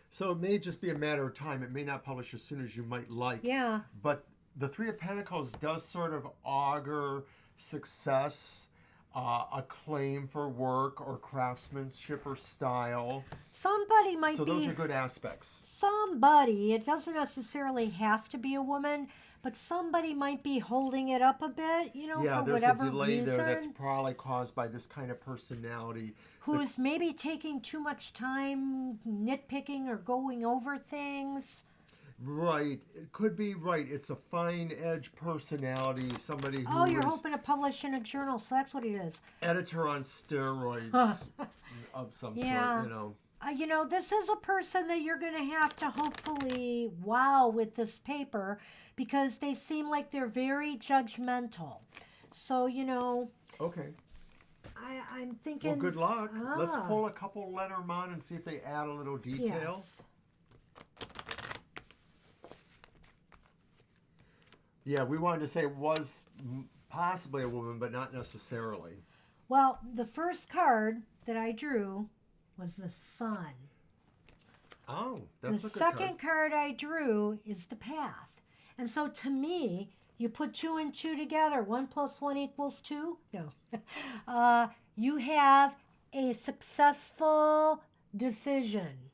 So it may just be a matter of time. It may not publish as soon as you might like. Yeah. But the 3 of Pentacles does sort of augur success, acclaim for work or craftsmanship or style. Somebody might So be... those are good aspects. Somebody, it doesn't necessarily have to be a woman, but somebody might be holding it up a bit, you know, Yeah, for there's whatever a delay reason. there that's probably caused by this kind of personality. Who's maybe taking too much time nitpicking or going over things. Right. It could be right. It's a fine edge personality, somebody who Oh, you're is hoping to publish in a journal, so that's what it is. editor on steroids of some Yeah. sort, you know. You know, this is a person that you're going to have to hopefully wow with this paper because they seem like they're very judgmental. So, you know... Okay. I'm thinking... Well, good luck. Let's pull a couple Lenormand and see if they add a little detail. Yes. Yeah, we wanted to say it was possibly a woman, but not necessarily. Well, the first card that I drew was the Sun. Oh, that's the a good second card I drew is the Path. And so to me, you put 2 and 2 together. 1 + 1 = 2? No. You have a successful decision.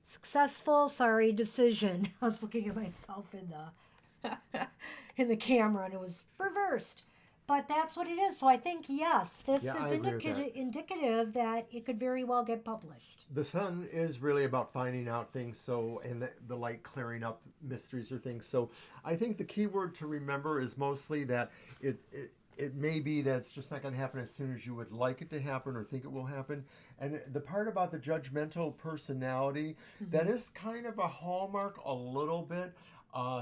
Decision. I was looking at myself in the camera and it was reversed. But that's what it is. So I think, yes, this is indicative that it could very well get published. The Sun is really about finding out things, and the light clearing up mysteries or things. So I think the key word to remember is mostly that it may be that it's just not going to happen as soon as you would like it to happen or think it will happen. And the part about the judgmental personality, that is kind of a hallmark a little bit.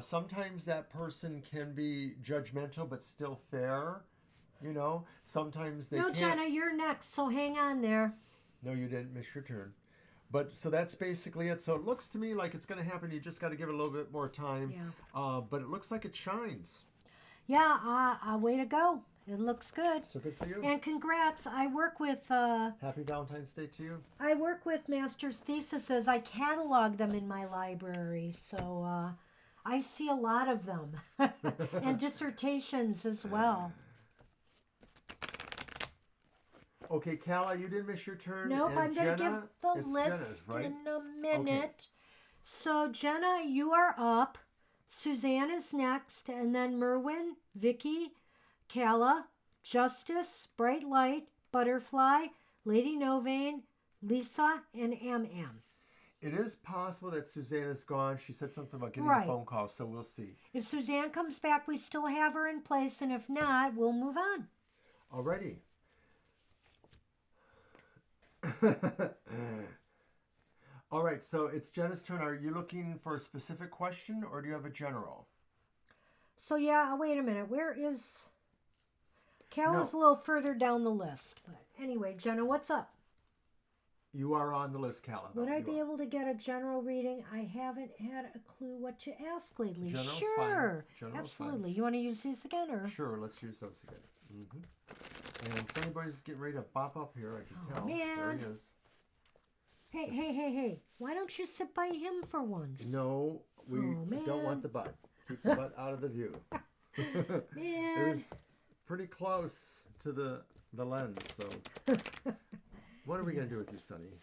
Sometimes that person can be judgmental but still fair, you know. Sometimes they can't. No, Jenna, you're next, so hang on there. No, you didn't miss your turn. But so that's basically it. So it looks to me like it's going to happen. You just got to give it a little bit more time. Yeah. But it looks like it shines. Yeah, way to go. It looks good. So good for you. And congrats. I work with Happy Valentine's Day to you. master's theses. I catalog them in my library, so I see a lot of them, and dissertations as well. Okay, Calla, you didn't miss your turn. Nope, and I'm going to give Jenna, the it's list Jenna's, right? in a minute. So, Jenna, you are up. Suzanne is next, and then Merwin, Vicky, Calla, Justice, Bright Light, Butterfly, Lady Novane, Lisa, and M. It is possible that Suzanne is gone. She said something about getting Right. a phone call, so we'll see. If Suzanne comes back, we still have her in place, and if not, we'll move on. Alrighty. All right, so it's Jenna's turn. Are you looking for a specific question, or do you have a general? So, yeah, wait a minute. Where is... Calla's a little further down the list. But anyway, Jenna, what's up? You are on the list, Calla. Would I be able to get a general reading? I haven't had a clue what to ask lately. General's Sure. fine. General's Absolutely. You want to use these again? Or? Sure, let's use those again. And somebody's getting ready to bop up here, I can tell. Man. There he is. Hey. Why don't you sit by him for once? No, we don't want the butt. Keep the butt out of the view. Man. It was pretty close to the lens, so... What are we going to do with you, Sonny?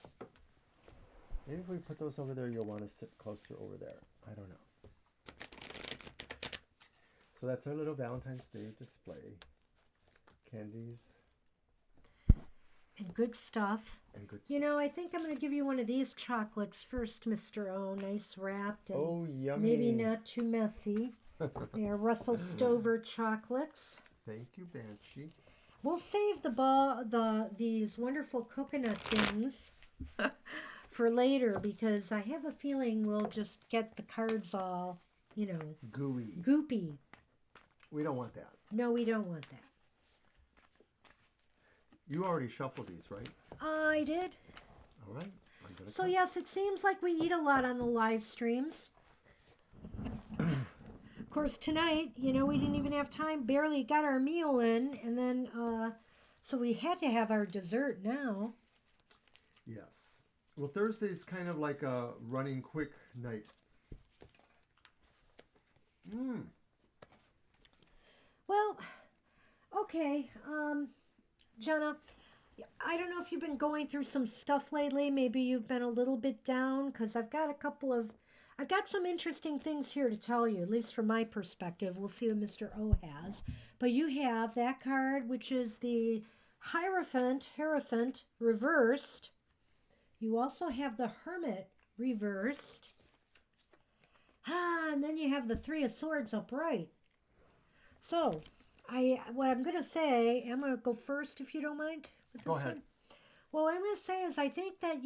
Maybe if we put those over there, you'll want to sit closer over there. I don't know. So that's our little Valentine's Day display. Candies. And good stuff. And good You know, I think I'm going to give you one of these chocolates first, Mr. O. Nice wrapped. And oh, yummy. maybe not too messy. They are Russell Stover chocolates. Thank you, Banshee. We'll save these wonderful coconut things for later because I have a feeling we'll just get the cards all, Gooey. goopy. We don't want that. No, we don't want that. You already shuffled these, right? I did. All right. So yes, it seems like we eat a lot on the live streams. Of course, tonight, we didn't even have time, barely got our meal in, and then, so we had to have our dessert now. Yes. Well, Thursday's kind of like a running quick night. Well, okay, Jenna, I don't know if you've been going through some stuff lately. Maybe you've been a little bit down, because I've got some interesting things here to tell you, at least from my perspective. We'll see what Mr. O has. But you have that card, which is the Hierophant reversed. You also have the Hermit reversed. And then you have the Three of Swords upright. So, what I'm going to say, I'm going to go first if you don't mind with this Go ahead. one. Well, what I'm going to say is I think that,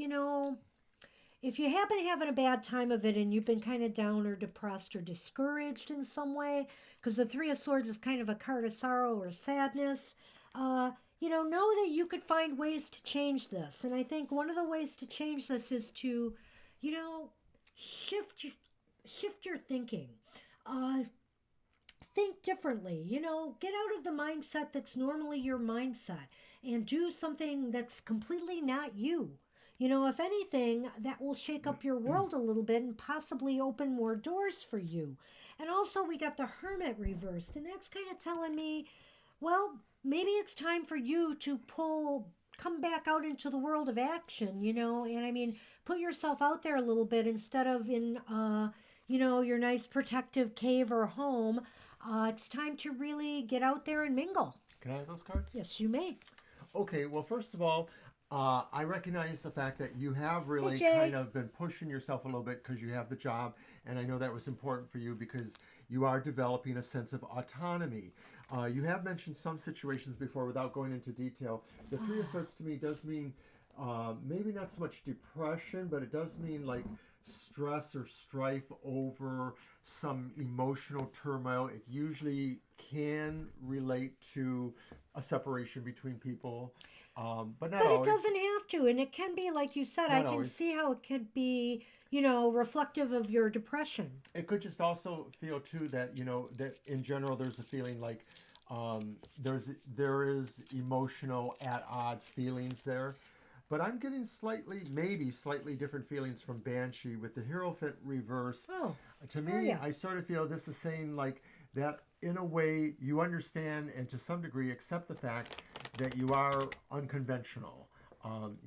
if you happen to having a bad time of it and you've been kind of down or depressed or discouraged in some way, because the Three of Swords is kind of a card of sorrow or sadness, know that you could find ways to change this. And I think one of the ways to change this is to, shift your thinking. Think differently. Get out of the mindset that's normally your mindset and do something that's completely not you. If anything, that will shake up your world a little bit and possibly open more doors for you. And also, we got the Hermit reversed, and that's kind of telling me, well, maybe it's time for you to come back out into the world of action, and I mean, put yourself out there a little bit instead of in, your nice protective cave or home. It's time to really get out there and mingle. Can I have those cards? Yes, you may. Okay, well, first of all, I recognize the fact that you have really Hey, Jay. kind of been pushing yourself a little bit because you have the job, and I know that was important for you because you are developing a sense of autonomy. You have mentioned some situations before without going into detail. The Three of Swords to me does mean maybe not so much depression, but it does mean like stress or strife over some emotional turmoil. It usually can relate to a separation between people, but not But always. it doesn't have to, and it can be like you said. Not I can always. see how it could be, reflective of your depression. It could just also feel too that that in general there's a feeling like there is emotional at odds feelings there. But I'm getting maybe slightly different feelings from Banshee with the Hierophant reversed. Oh, To are me, ya? I sort of feel this is saying like that in a way you understand and to some degree accept the fact that you are unconventional.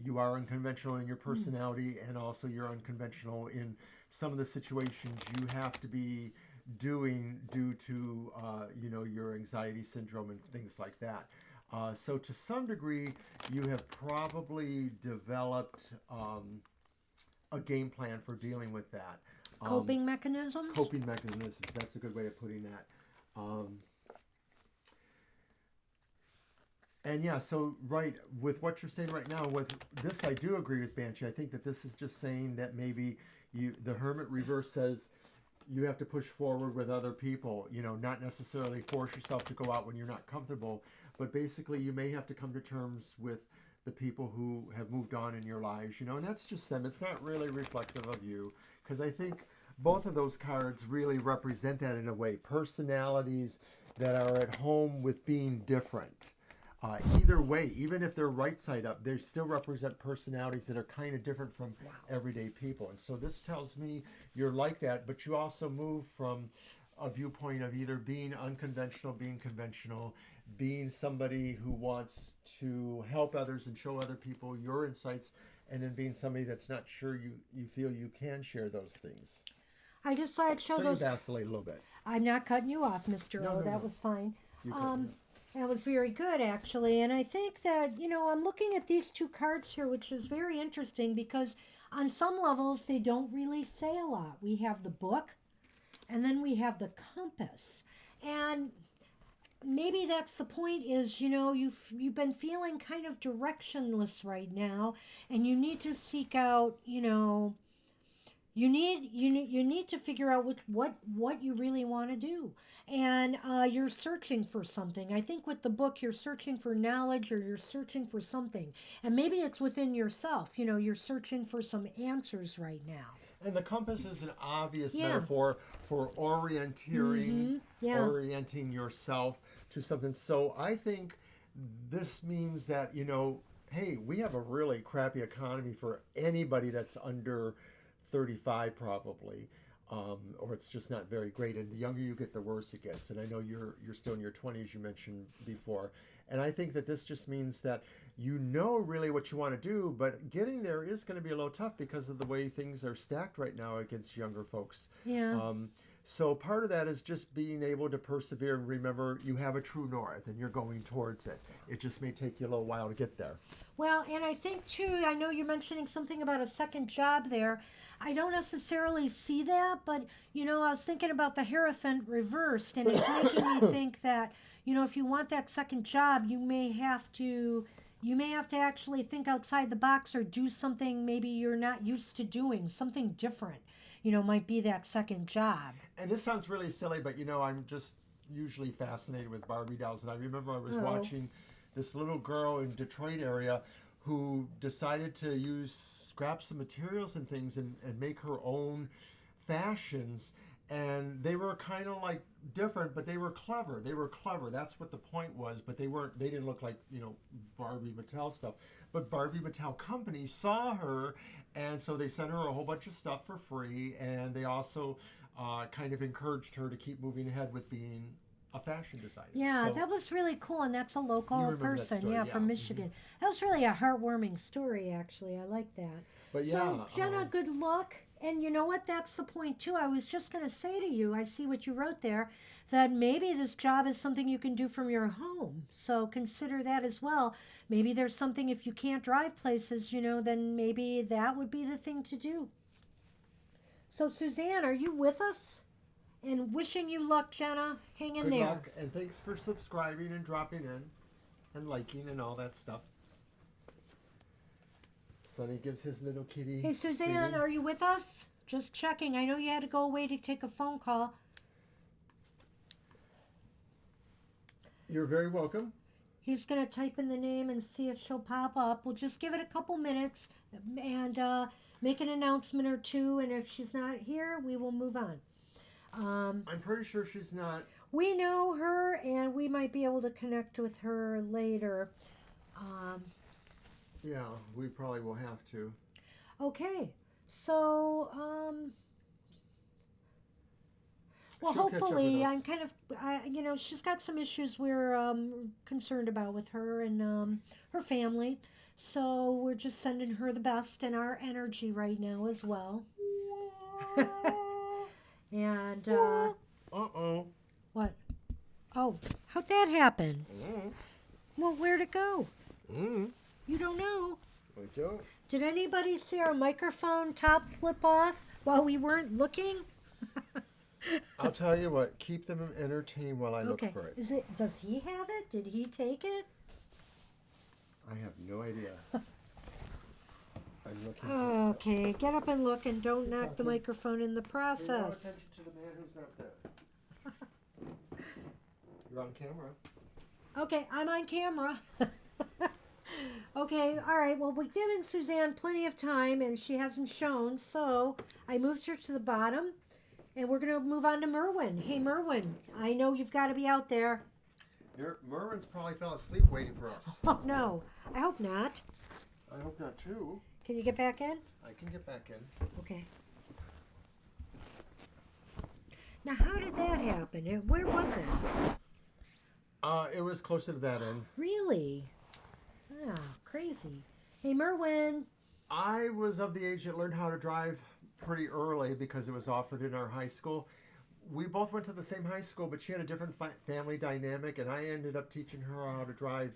You are unconventional in your personality, and also you're unconventional in some of the situations you have to be doing due to your anxiety syndrome and things like that. So to some degree, you have probably developed a game plan for dealing with that. Coping mechanisms? Coping mechanisms. That's a good way of putting that. And yeah, so right with what you're saying right now, with this, I do agree with Banshee. I think that this is just saying that maybe the Hermit reverse says you have to push forward with other people. Not necessarily force yourself to go out when you're not comfortable, but basically you may have to come to terms with the people who have moved on in your lives. And that's just them. It's not really reflective of you, because I think both of those cards really represent that in a way. Personalities that are at home with being different. Either way, even if they're right side up, they still represent personalities that are kind of different from everyday people. And so this tells me you're like that, but you also move from a viewpoint of either being unconventional, being conventional, being somebody who wants to help others and show other people your insights, and then being somebody that's not sure you feel you can share those things. I just thought I'd show So those. you vacillate a little bit. I'm not cutting you off, Mr. No, O. no, That no. was fine. You cut me off. That was very good, actually. And I think that, I'm looking at these two cards here, which is very interesting because on some levels, they don't really say a lot. We have the book, and then we have the compass. And maybe that's the point is, you've been feeling kind of directionless right now, and you need to seek out, you need to figure out what you really want to do, and you're searching for something. I think with the book, you're searching for knowledge, or you're searching for something, and maybe it's within yourself. You're searching for some answers right now. And the compass is an obvious Yeah. metaphor for orienting yourself to something. So I think this means that, hey, we have a really crappy economy for anybody that's under 35 probably. Or it's just not very great. And the younger you get, the worse it gets. And I know you're still in your 20s, you mentioned before. And I think that this just means that you know really what you want to do, but getting there is going to be a little tough because of the way things are stacked right now against younger folks. Yeah. So part of that is just being able to persevere and remember you have a true north and you're going towards it. It just may take you a little while to get there. Well, and I think too, I know you're mentioning something about a second job there. I don't necessarily see that, but I was thinking about the Hierophant reversed, and it's making me think that, if you want that second job, you may have to actually think outside the box or do something maybe you're not used to doing, something different. Might be that second job. And this sounds really silly, but I'm just usually fascinated with Barbie dolls. And I remember I was watching this little girl in Detroit area who decided to scrap some materials and things and make her own fashions. And they were kind of like different, but they were clever. That's what the point was. But they didn't look like, Barbie Mattel stuff. But Barbie Mattel Company saw her, and so they sent her a whole bunch of stuff for free. And they also kind of encouraged her to keep moving ahead with being a fashion designer. Yeah, So that was really cool, and that's a you local remember that person, story, yeah. from Michigan. That was really a heartwarming story, actually. I like that. But So, Jenna, good luck. And you know what? That's the point, too. I was just going to say to you, I see what you wrote there, that maybe this job is something you can do from your home. So consider that as well. Maybe there's something, if you can't drive places, then maybe that would be the thing to do. So, Suzanne, are you with us? And wishing you luck, Jenna. Hang in good there. luck, and thanks for subscribing and dropping in and liking and all that stuff. Sonny gives his little kitty. Hey, Suzanne, greeting. are you with us? Just checking. I know you had to go away to take a phone call. You're very welcome. He's going to type in the name and see if she'll pop up. We'll just give it a couple minutes and make an announcement or two. And if she's not here, we will move on. I'm pretty sure she's not. We know her, and we might be able to connect with her later. Yeah, we probably will have to. Okay. So, well, She'll catch up hopefully, with us. I'm kind of, she's got some issues we're concerned about with her and her family. So we're just sending her the best and our energy right now as well. And, Uh-oh. what? Oh, how'd that happen? Well, where'd it go? You don't know. I don't. Did anybody see our microphone top flip off while we weren't looking? I'll tell you what. Keep them entertained while I look for it. Does he have it? Did he take it? I have no idea. I'm looking. Okay, get up and look and don't knock the microphone in the Pay no process. attention to the man who's not there. You're on camera. Okay, I'm on camera. Okay, all right. Well, we've given Suzanne plenty of time and she hasn't shown, so I moved her to the bottom and we're going to move on to Merwin. Hey, Merwin, I know you've got to be out there. Merwin's probably fell asleep waiting for us. Oh, no. I hope not. I hope not too. Can you get back in? I can get back in. Okay. Now, how did that happen? Where was it? It was closer to that end. Really? Ah, crazy. Hey, Merwin. I was of the age that learned how to drive pretty early because it was offered in our high school. We both went to the same high school, but she had a different family dynamic, and I ended up teaching her how to drive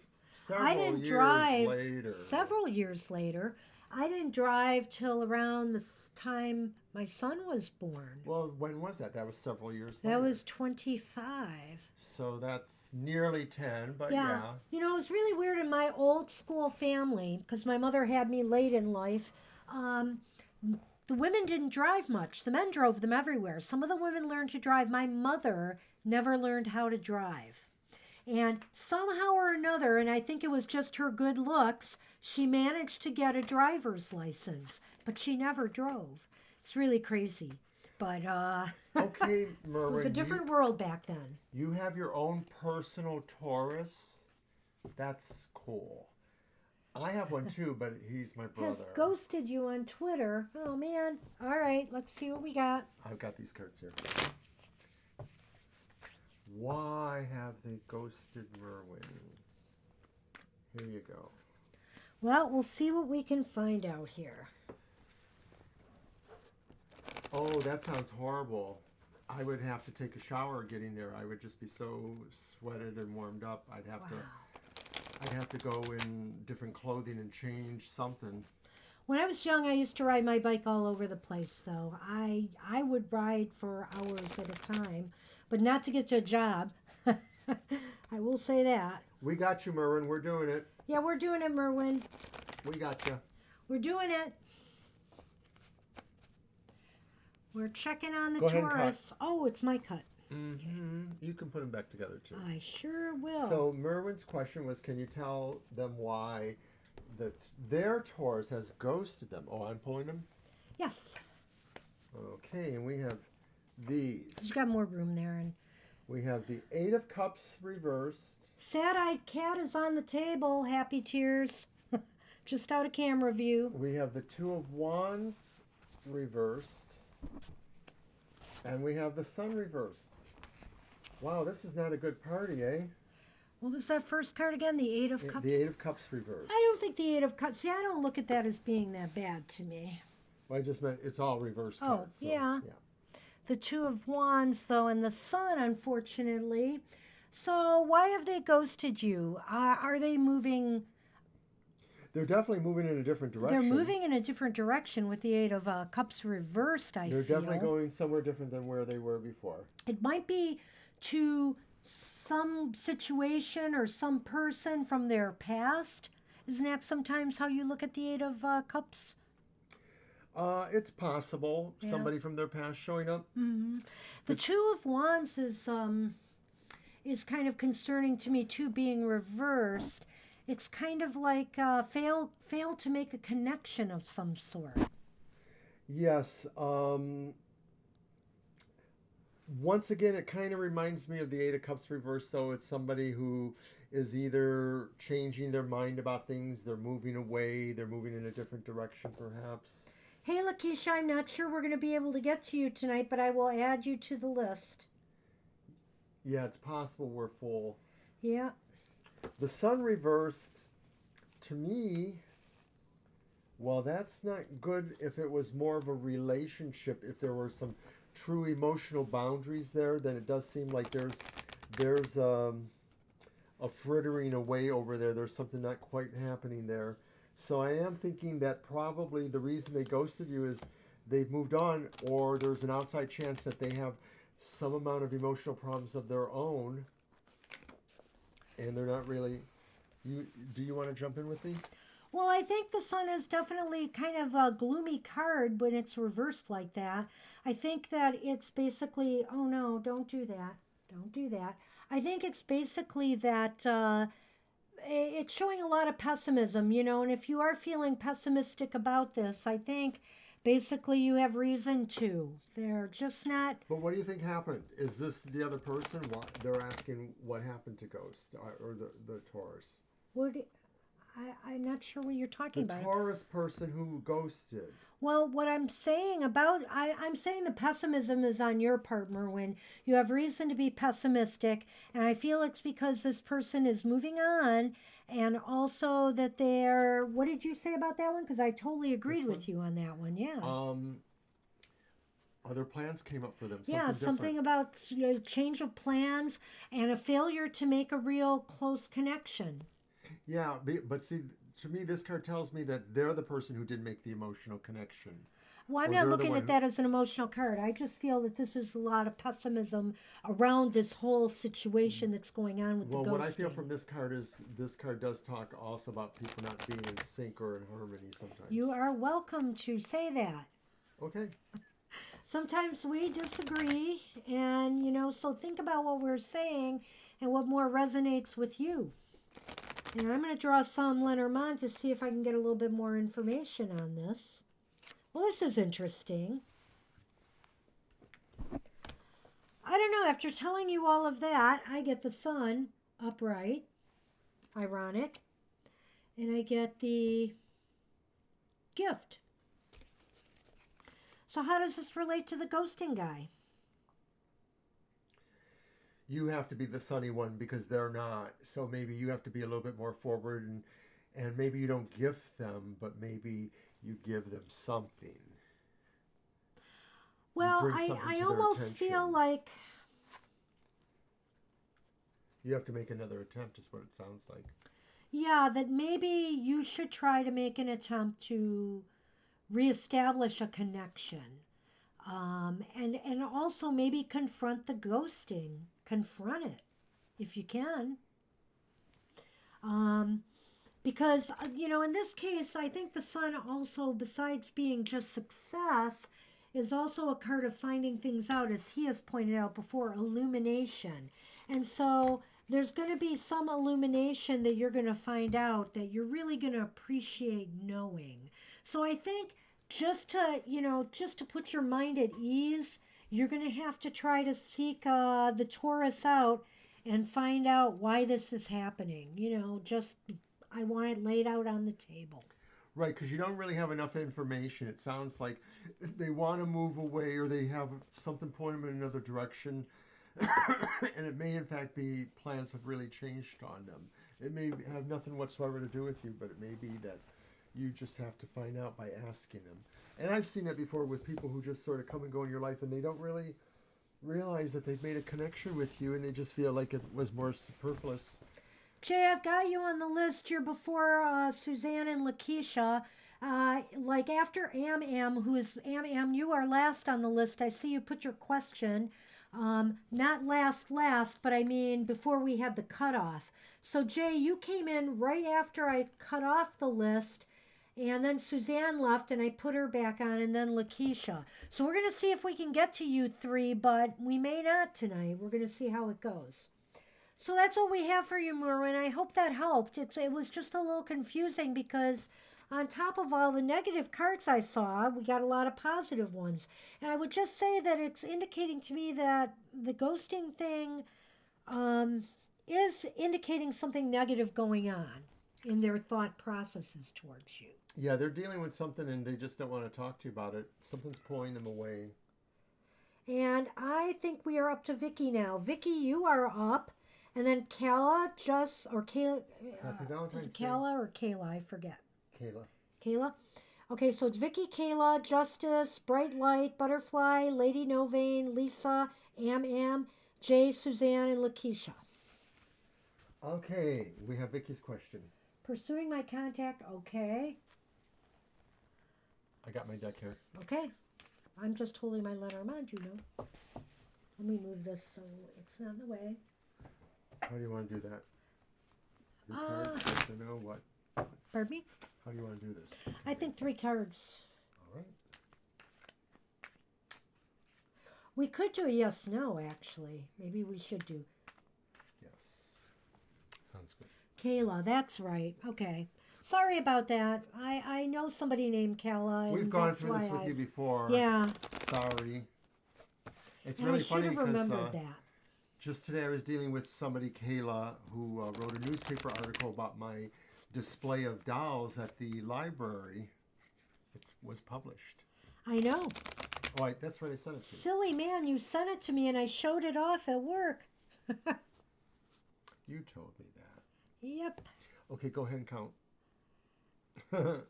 I didn't years drive later. several years later. I didn't drive till around the time my son was born. Well, when was that? That was several years That later. was 25. So that's nearly 10, but yeah. You know, it was really weird in my old school family because my mother had me late in life. The women didn't drive much. The men drove them everywhere. Some of the women learned to drive. My mother never learned how to drive. And somehow or another, and I think it was just her good looks, she managed to get a driver's license, but she never drove. It's really crazy. But Okay, Merwin. it was a different world back then. You have your own personal Taurus. That's cool. I have one too, but he's my brother. Has ghosted you on Twitter. Oh, man. All right, let's see what we got. I've got these cards here. Why have they ghosted Merwin? Here you go. Well, we'll see what we can find out here. Oh, that sounds horrible. I would have to take a shower getting there. I would just be so sweated and warmed up. I'd have to go in different clothing and change something. When I was young, I used to ride my bike all over the place, though. I would ride for hours at a time, but not to get to a job. I will say that. We got you, Merwin. We're doing it. Yeah, we're doing it, Merwin. We got you. We're doing it. We're checking on the Go ahead and Taurus. Oh, it's my cut. Mm-hmm. You can put them back together, too. I sure will. So Merwin's question was, can you tell them why their Taurus has ghosted them? Oh, I'm pulling them? Yes. Okay, and we have these. You've got more room there. And We have the Eight of Cups reversed. Sad-eyed cat is on the table. Happy tears. Just out of camera view. We have the Two of Wands reversed. And we have the Sun reversed. Wow, this is not a good party, eh? What was that first card again? The Eight of Cups? The Eight of Cups reversed. I don't think the Eight of Cups... See, I don't look at that as being that bad to me. Well, I just meant it's all reversed Oh, cards. So, yeah. The Two of Wands, though, and the Sun, unfortunately. So why have they ghosted you? Are they moving... They're definitely moving in a different direction. They're moving in a different direction with the Eight of Cups reversed, I feel. They're definitely going somewhere different than where they were before. It might be to some situation or some person from their past. Isn't that sometimes how you look at the Eight of Cups? It's possible. Yeah. Somebody from their past showing up. The Two of Wands is kind of concerning to me too, being reversed. It's kind of like fail to make a connection of some sort. Yes. Once again, it kind of reminds me of the Eight of Cups reversed. So it's somebody who is either changing their mind about things, they're moving away, they're moving in a different direction, perhaps. Hey, Lakeisha, I'm not sure we're going to be able to get to you tonight, but I will add you to the list. Yeah, it's possible we're full. Yeah. The Sun reversed, to me, well, that's not good if it was more of a relationship, if there were some true emotional boundaries there, then it does seem like there's a frittering away over there. There's something not quite happening there. So I am thinking that probably the reason they ghosted you is they've moved on, or there's an outside chance that they have some amount of emotional problems of their own, and they're not really. Do you want to jump in with me? Well, I think the Sun is definitely kind of a gloomy card when it's reversed like that. I think that it's basically, oh no, don't do that. Don't do that. I think it's basically that it's showing a lot of pessimism, and if you are feeling pessimistic about this, I think basically you have reason to. They're just not. But what do you think happened? Is this the other person? What they're asking what happened to Ghost or the Taurus? I'm not sure what you're talking about. The Taurus person who ghosted. Well, what I'm saying about, I'm saying the pessimism is on your partner when you have reason to be pessimistic. And I feel it's because this person is moving on, and also that they're, what did you say about that one? Because I totally agreed with you on that one. Yeah. Other plans came up for them. Something about change of plans and a failure to make a real close connection. Yeah, but see, to me, this card tells me that they're the person who did make the emotional connection. Well, I'm not looking at that as an emotional card. I just feel that this is a lot of pessimism around this whole situation that's going on with the ghosting. Well, what I feel from this card is this card does talk also about people not being in sync or in harmony sometimes. You are welcome to say that. Okay. Sometimes we disagree, and, so think about what we're saying and what more resonates with you. And I'm going to draw some Lenormand to see if I can get a little bit more information on this. Well, this is interesting. I don't know. After telling you all of that, I get the Sun upright. Ironic. And I get the Gift. So how does this relate to the ghosting guy? You have to be the sunny one because they're not. So maybe you have to be a little bit more forward, and maybe you don't gift them, but maybe you give them something. Well, I almost feel like you have to make another attempt is what it sounds like. Yeah, that maybe you should try to make an attempt to reestablish a connection. And also maybe confront the ghosting. Confront it if you can. Because, in this case, I think the Sun also, besides being just success, is also a card of finding things out, as he has pointed out before, illumination. And so there's going to be some illumination that you're going to find out that you're really going to appreciate knowing. So I think just to put your mind at ease, you're going to have to try to seek the Taurus out and find out why this is happening. I want it laid out on the table. Right, because you don't really have enough information. It sounds like they want to move away or they have something pointing them in another direction. And it may, in fact, be plans have really changed on them. It may have nothing whatsoever to do with you, but it may be that you just have to find out by asking them. And I've seen that before with people who just sort of come and go in your life and they don't really realize that they've made a connection with you and they just feel like it was more superfluous. Jay, I've got you on the list here before Suzanne and Lakeisha. Like after Am, who is Am, you are last on the list. I see you put your question. Not last, but I mean before we had the cutoff. So Jay, you came in right after I cut off the list. And then Suzanne left, and I put her back on, and then Lakeisha. So we're going to see if we can get to you three, but we may not tonight. We're going to see how it goes. So that's what we have for you, Merwin. I hope that helped. It was just a little confusing because on top of all the negative cards I saw, we got a lot of positive ones. And I would just say that it's indicating to me that the ghosting thing is indicating something negative going on in their thought processes towards you. Yeah, they're dealing with something and they just don't want to talk to you about it. Something's pulling them away. And I think we are up to Vicky now. Vicky, you are up. And then Kayla, Kayla, Happy Valentine's is it Day. Kayla or Kayla? I forget. Kayla. Okay, so it's Vicky, Kayla, Justice, Bright Light, Butterfly, Lady Novane, Lisa, Am, Jay, Suzanne, and Lakeisha. Okay, we have Vicky's question. Pursuing my contact, okay. I got my deck here. Okay. I'm just holding my Lenormand, you know. Let me move this so it's not in the way. How do you want to do that? Three cards, yes or no? What? Pardon me? How do you want to do this? I think 3 cards. All right. We could do a yes-no, actually. Maybe we should do. Yes. Sounds good. Kayla, that's right. Okay. Sorry about that. I know somebody named Kayla. We've gone through this with you before. Yeah. Sorry. It's And really I funny should have because remembered that. just today I was dealing with somebody, Kayla, who wrote a newspaper article about my display of dolls at the library. It was published. I know. Oh, that's right. I sent it to you. Silly man, you sent it to me and I showed it off at work. You told me that. Yep. Okay, go ahead and count. Or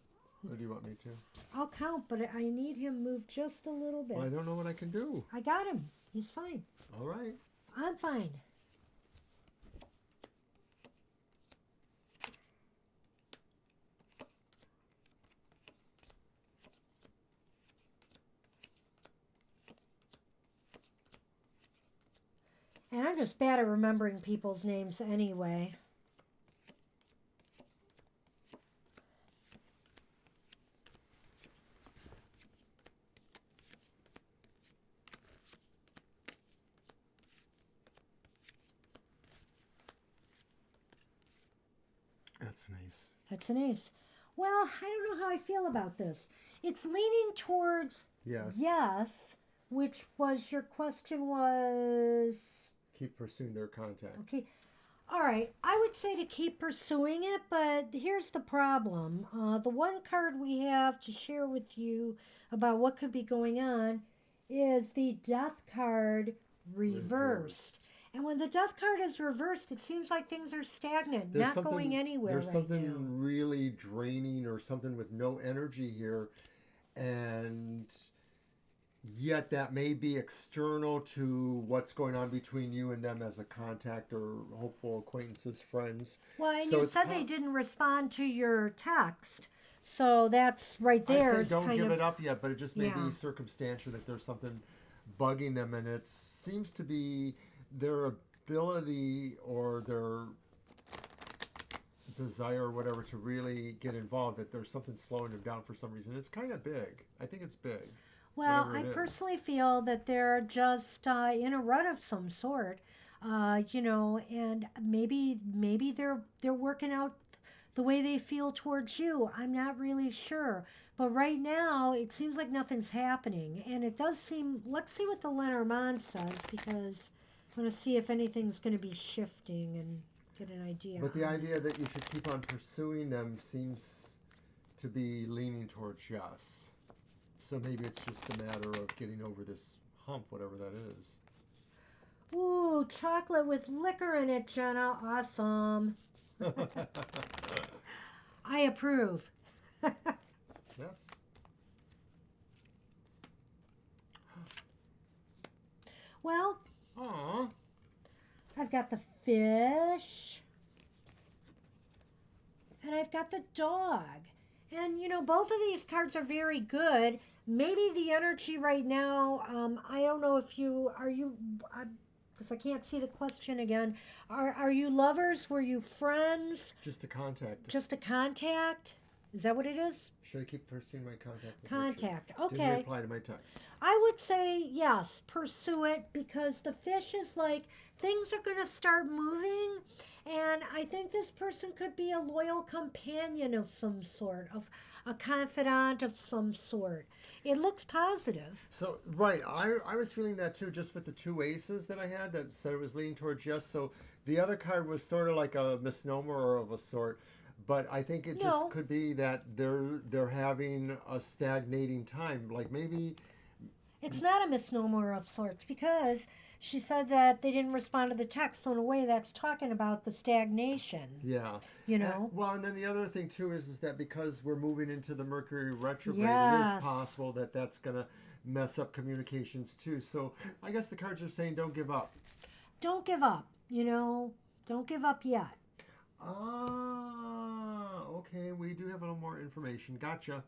do you want me to? I'll count, but I need him moved just a little bit. Well, I don't know what I can do. I got him. He's fine. All right. I'm fine. And I'm just bad at remembering people's names anyway. That's nice. That's an ace. Well, I don't know how I feel about this. It's leaning towards yes, which was your question was... Keep pursuing their contact. Okay. All right. I would say to keep pursuing it, but here's the problem. The one card we have to share with you about what could be going on is the Death card reversed. And when the Death card is reversed, it seems like things are stagnant, not going anywhere There's right something now. really draining or something with no energy here. And yet that may be external to what's going on between you and them as a contact or hopeful acquaintances, friends. Well, and So you it's said they didn't respond to your text. So that's right there. I'd say don't give it up yet, but it just may Yeah. be circumstantial that there's something bugging them, and it seems to be their ability or their desire or whatever to really get involved, that there's something slowing them down for some reason. It's kind of big. I think it's big. Well, whatever I it is. personally feel that they're just in a rut of some sort, you know, and maybe they're working out the way they feel towards you. I'm not really sure, but right now it seems like nothing's happening, and it does seem. Let's see what the Lenormand says, because I want to see if anything's going to be shifting and get an idea. But the idea that you should keep on pursuing them seems to be leaning towards yes. So maybe it's just a matter of getting over this hump, whatever that is. Ooh, chocolate with liquor in it, Jenna. Awesome. I approve. Yes. Well, Aww. I've got the fish. And I've got the dog. And, you know, both of these cards are very good. Maybe the energy right now, I don't know if because I can't see the question again. Are you lovers? Were you friends? Just a contact. Just a contact? Is that what it is? Should I keep pursuing my contact with Contact. Richard? Did Okay. he reply to my text? I would say yes, pursue it, because the fish is like things are going to start moving, and I think this person could be a loyal companion of some sort, of a confidant of some sort. It looks positive. So, right, I was feeling that too, just with the two aces that I had that said it was leaning towards yes. So the other card was sort of like a misnomer or of a sort. But I think it just could be that they're having a stagnating time. Like maybe It's not a misnomer of sorts, because she said that they didn't respond to the text. So in a way, that's talking about the stagnation. yeah. You know? Well, and then the other thing too is that because we're moving into the Mercury retrograde, it Yes. is possible that that's gonna mess up communications too. So I guess the cards are saying don't give up. Don't give up. Don't give up yet. Ah, okay. We do have a little more information. Gotcha.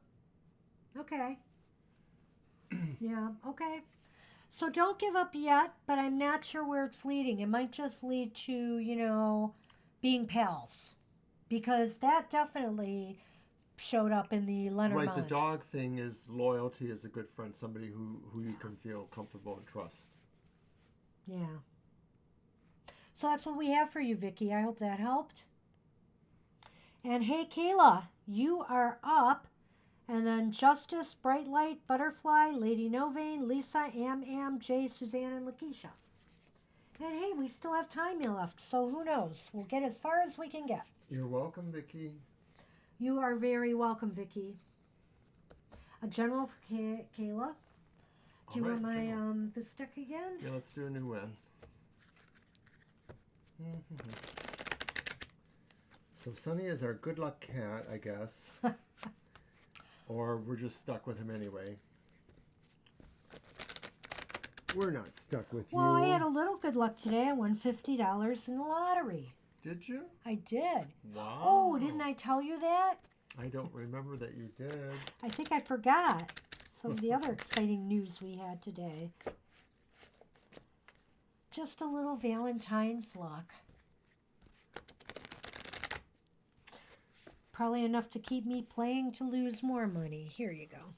Okay. Yeah, okay. So don't give up yet, but I'm not sure where it's leading. It might just lead to, being pals. Because that definitely showed up in the Lenormand. Right, the dog thing is loyalty as a good friend, somebody who you can feel comfortable and trust. Yeah. So that's what we have for you, Vicky. I hope that helped. And hey, Kayla, you are up. And then Justice, Bright Light, Butterfly, Lady Novane, Lisa, Am, Jay, Suzanne, and Lakeisha. And hey, we still have time left, so who knows? We'll get as far as we can get. You're welcome, Vicky. You are very welcome, Vicky. A general for Kayla. Do you want my this deck again? Yeah, let's do a new one. So Sonny is our good luck cat, I guess. Or we're just stuck with him anyway. We're not stuck with you. Well, I had a little good luck today. I won $50 in the lottery. Did you? I did. Wow. Oh, didn't I tell you that? I don't remember that you did. I think I forgot some of the other exciting news we had today. Just a little Valentine's luck. Probably enough to keep me playing to lose more money. Here you go.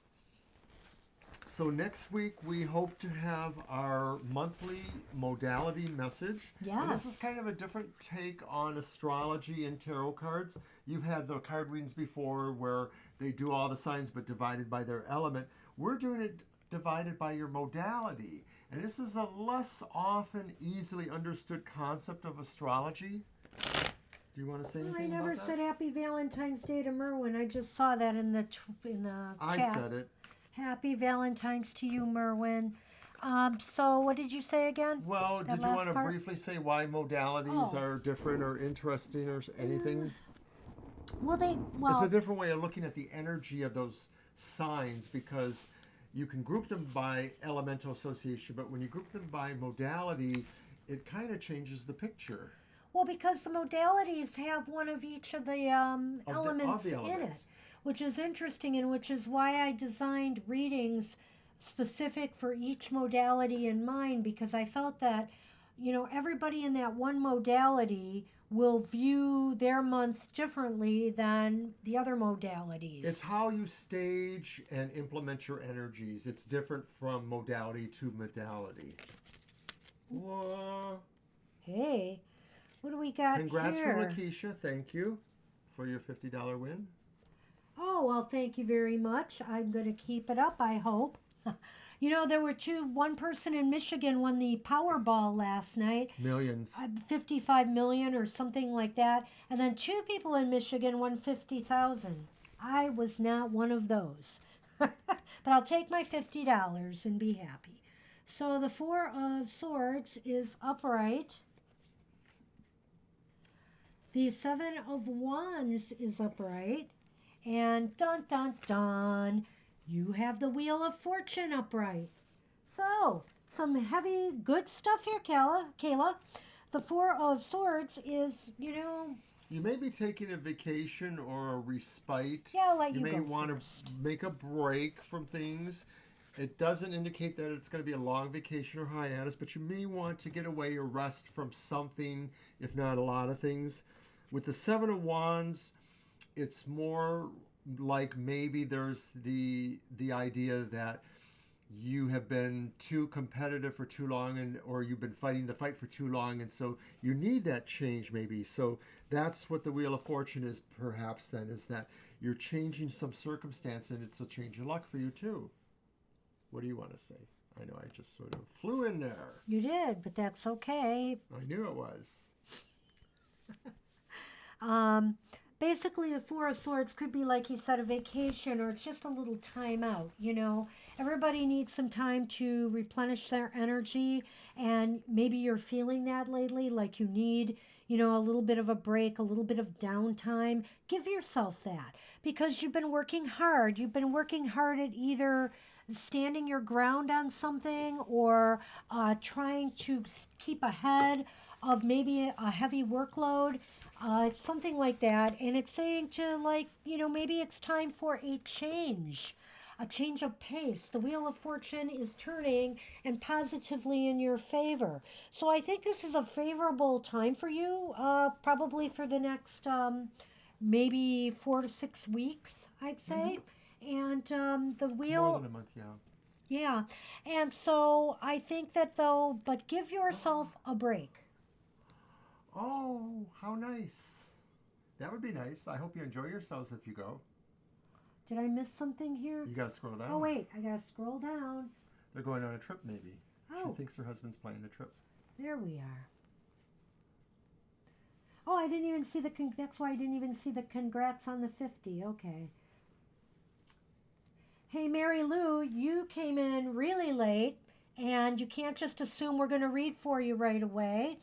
So next week we hope to have our monthly modality message. Yes. And this is kind of a different take on astrology and tarot cards. You've had the card readings before where they do all the signs but divided by their element. We're doing it divided by your modality. And this is a less often easily understood concept of astrology. Do you want to say anything I never about said that? Happy Valentine's Day to Merwin. I just saw that in the chat. I said it. Happy Valentine's to you, Merwin. So what did you say again? Well, That did you last want to part? briefly say why modalities Oh. are different or interesting or anything? It's a different way of looking at the energy of those signs because you can group them by elemental association, but when you group them by modality, it kind of changes the picture. Well, because the modalities have one of each of the elements in it, which is interesting and which is why I designed readings specific for each modality in mind, because I felt that, everybody in that one modality will view their month differently than the other modalities. It's how you stage and implement your energies. It's different from modality to modality. Whoa. Hey. What do we got Congrats here? for Lakeisha. Thank you for your $50 win. Oh, well, thank you very much. I'm going to keep it up, I hope. There were one person in Michigan won the Powerball last night. Millions. 55 million or something like that. And then 2 people in Michigan won 50,000. I was not one of those. But I'll take my $50 and be happy. So the 4 of Swords is upright. The 7 of Wands is upright. And dun dun dun, you have the Wheel of Fortune upright. So, some heavy, good stuff here, Kayla. The 4 of Swords is, You may be taking a vacation or a respite. Yeah, I'll let you may go want first. to make a break from things. It doesn't indicate that it's going to be a long vacation or hiatus, but you may want to get away or rest from something, if not a lot of things. With the 7 of Wands, it's more like maybe there's the idea that you have been too competitive for too long, or you've been fighting the fight for too long, and so you need that change maybe. So that's what the Wheel of Fortune is, perhaps, then, is that you're changing some circumstance, and it's a change of luck for you too. What do you want to say? I know I just sort of flew in there. You did, but that's okay. I knew it was. Basically, the Four of Swords could be, like he said, a vacation, or it's just a little time out, you know. Everybody needs some time to replenish their energy, and maybe you're feeling that lately, like you need, you know, a little bit of a break, a little bit of downtime. Give yourself that, because you've been working hard. You've been working hard at either standing your ground on something, or trying to keep ahead of maybe a heavy workload, something like that. And it's saying to, like, you know, maybe it's time for a change of pace. The Wheel of Fortune is turning and positively in your favor. So I think this is a favorable time for you, probably for the next maybe 4 to 6 weeks, I'd say. And the wheel... More than a month, yeah. Yeah. And so I think that, though, but give yourself a break. Oh, how nice. That would be nice. I hope you enjoy yourselves if you go. Did I miss something here? You gotta scroll down. Oh, wait. I gotta scroll down. They're going on a trip, maybe. Oh. She thinks her husband's planning a trip. There we are. Oh, I didn't even see the... That's why I didn't even see the congrats on the 50. Okay. Hey, Mary Lou, you came in really late, and you can't just assume we're going to read for you right away.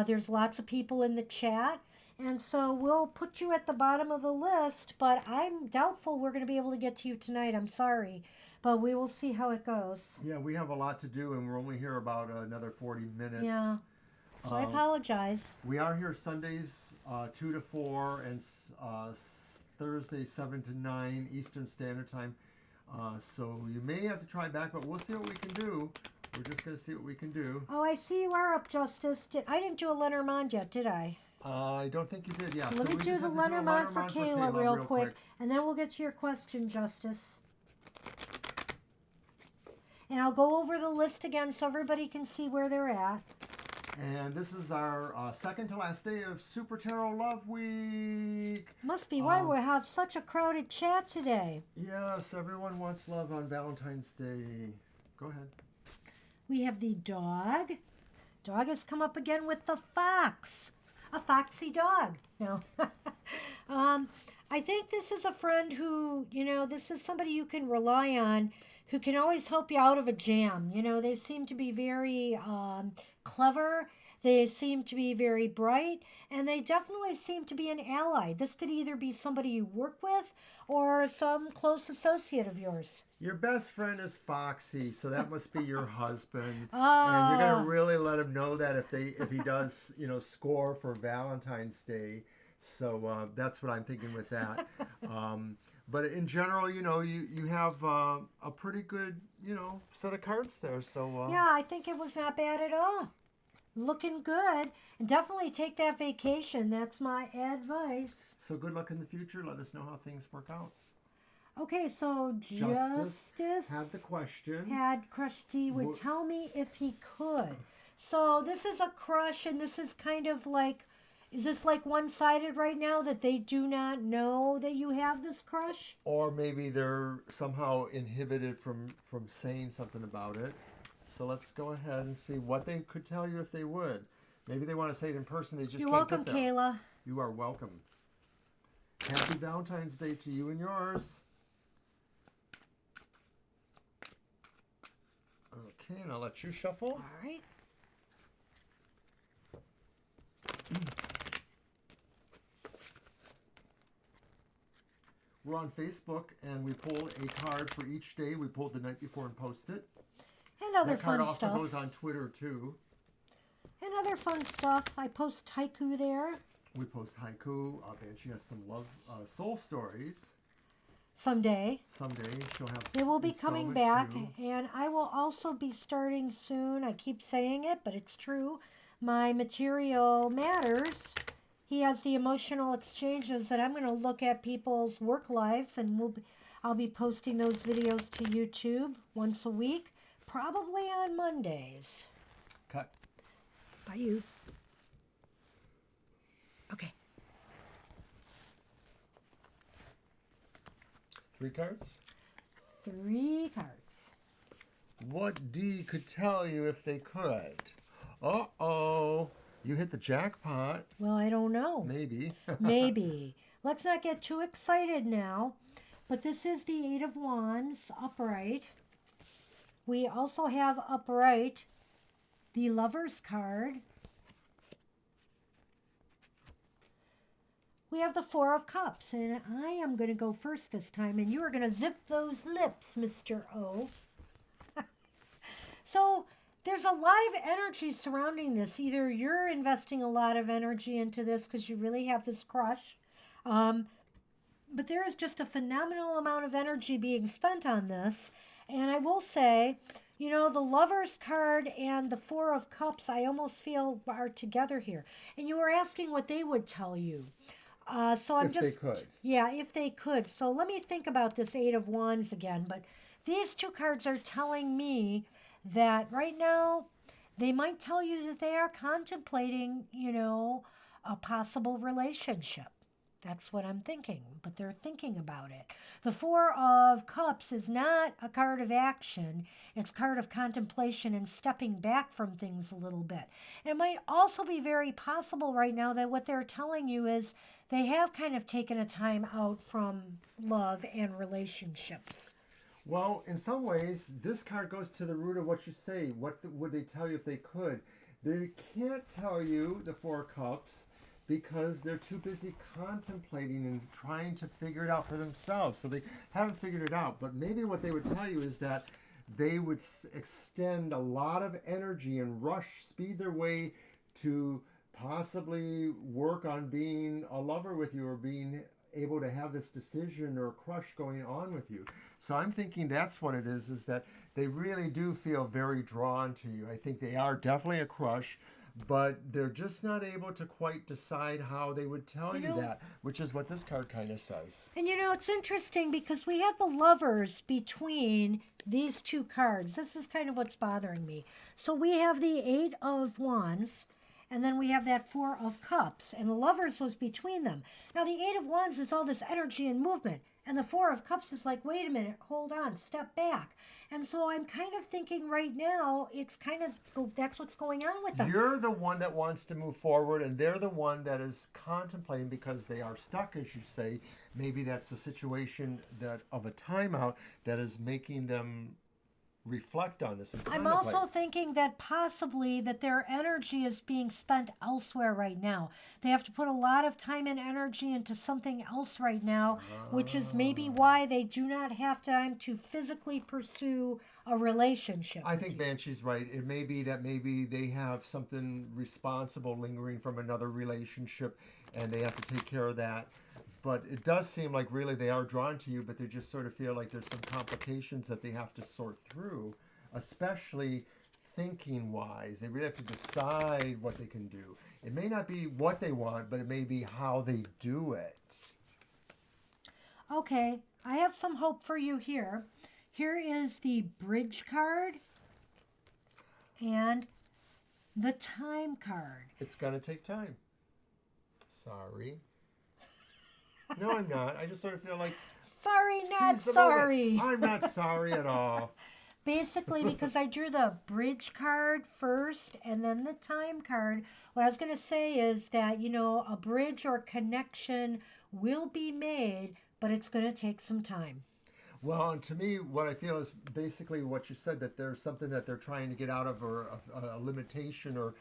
There's lots of people in the chat, and so we'll put you at the bottom of the list, but I'm doubtful we're going to be able to get to you tonight. I'm sorry, but we will see how it goes. Yeah, we have a lot to do, and we're only here about another 40 minutes. Yeah, so I apologize. We are here Sundays 2 to 4, and Thursdays 7 to 9 Eastern Standard Time. So you may have to try back, but we'll see what we can do. We're just going to see what we can do. Oh, I see you are up, Justice. I didn't do a Lenormand yet, did I? I don't think you did, yeah. So let me do the Lenormand for Kayla real quick, and then we'll get to your question, Justice. And I'll go over the list again so everybody can see where they're at. And this is our second to last day of Super Tarot Love Week. Must be why we have such a crowded chat today. Yes, everyone wants love on Valentine's Day. Go ahead. We have the dog. Dog has come up again with the fox. A foxy dog. No. I think this is a friend who, you know, this is somebody you can rely on, who can always help you out of a jam. You know, they seem to be very clever. They seem to be very bright, and they definitely seem to be an ally. This could either be somebody you work with or some close associate of yours. Your best friend is Foxy, so that must be your husband. Oh. And you're gonna really let him know that if he does, you know, score for Valentine's Day. So that's what I'm thinking with that. But in general, you know, you have a pretty good, you know, set of cards there. So yeah, I think it was not bad at all. Looking good. And definitely take that vacation. That's my advice. So good luck in the future. Let us know how things work out. Okay, so Justice had the question. Had crush. He would tell me if he could. So this is a crush, and this is kind of like, is this like one-sided right now, that they do not know that you have this crush? Or maybe they're somehow inhibited from saying something about it. So let's go ahead and see what they could tell you if they would. Maybe they want to say it in person. They just You're can't welcome, get there. Kayla. You are welcome. Happy Valentine's Day to you and yours. Okay, and I'll let you shuffle. All right. We're on Facebook, and we pull a card for each day. We pulled the night before and post it. And other that card fun also stuff. goes on Twitter, too. And other fun stuff. I post haiku there. We post haiku. Banshee has some love soul stories. Someday. Someday she'll have. They will be coming back, too. and I will also be starting soon. I keep saying it, but it's true. My Material Matters. he has the emotional exchanges, and I'm going to look at people's work lives, and I'll be posting those videos to YouTube once a week, probably on Mondays. Cut. Bye, you. Okay. 3 cards? 3 cards. What D could tell you if they could? Uh-oh. You hit the jackpot. Well, I don't know. Maybe. Maybe. Let's not get too excited now. But this is the 8 of Wands, upright. We also have upright the Lover's card. We have the 4 of Cups, and I am going to go first this time, and you are going to zip those lips, Mr. O. So there's a lot of energy surrounding this. Either you're investing a lot of energy into this because you really have this crush, but there is just a phenomenal amount of energy being spent on this. And I will say, you know, the Lover's card and the 4 of Cups, I almost feel are together here. And you were asking what they would tell you. So I'm if they could. Yeah, if they could. So let me think about this 8 of Wands again. But these 2 cards are telling me that right now they might tell you that they are contemplating, you know, a possible relationship. That's what I'm thinking, but they're thinking about it. The 4 of Cups is not a card of action. It's a card of contemplation and stepping back from things a little bit. It might also be very possible right now that what they're telling you is they have kind of taken a time out from love and relationships. Well, in some ways, this card goes to the root of what you say. What would they tell you if they could? They can't tell you the 4 of Cups because they're too busy contemplating and trying to figure it out for themselves. So they haven't figured it out. But maybe what they would tell you is that they would extend a lot of energy and speed their way to possibly work on being a lover with you or being able to have this decision or crush going on with you. So I'm thinking that's what it is that they really do feel very drawn to you. I think they are definitely a crush, but they're just not able to quite decide how they would tell you that, which is what this card kind of says. And you know, it's interesting because we have the Lovers between these 2 cards. This is kind of what's bothering me. So we have the 8 of Wands, and then we have that 4 of Cups, and the Lovers was between them. Now, the 8 of Wands is all this energy and movement, and the 4 of Cups is like, wait a minute, hold on, step back. And so I'm kind of thinking right now, it's kind of, that's what's going on with them. You're the one that wants to move forward, and they're the one that is contemplating because they are stuck, as you say. Maybe that's a situation of a timeout that is making them reflect on this and I'm also thinking that possibly that their energy is being spent elsewhere right now. They have to put a lot of time and energy into something else right now, which is maybe why they do not have time to physically pursue a relationship. I think Banshee's right. It may be that maybe they have something responsible lingering from another relationship and they have to take care of that. But it does seem like really they are drawn to you, but they just sort of feel like there's some complications that they have to sort through, especially thinking-wise. They really have to decide what they can do. It may not be what they want, but it may be how they do it. Okay, I have some hope for you here. Here is the Bridge card and the Time card. It's going to take time. Sorry. No, I'm not. I just sort of feel like... Sorry, not sorry. I'm not sorry at all. Basically, because I drew the Bridge card first and then the Time card, what I was going to say is that, you know, a bridge or connection will be made, but it's going to take some time. Well, and to me, what I feel is basically what you said, that there's something that they're trying to get out of, or a limitation, or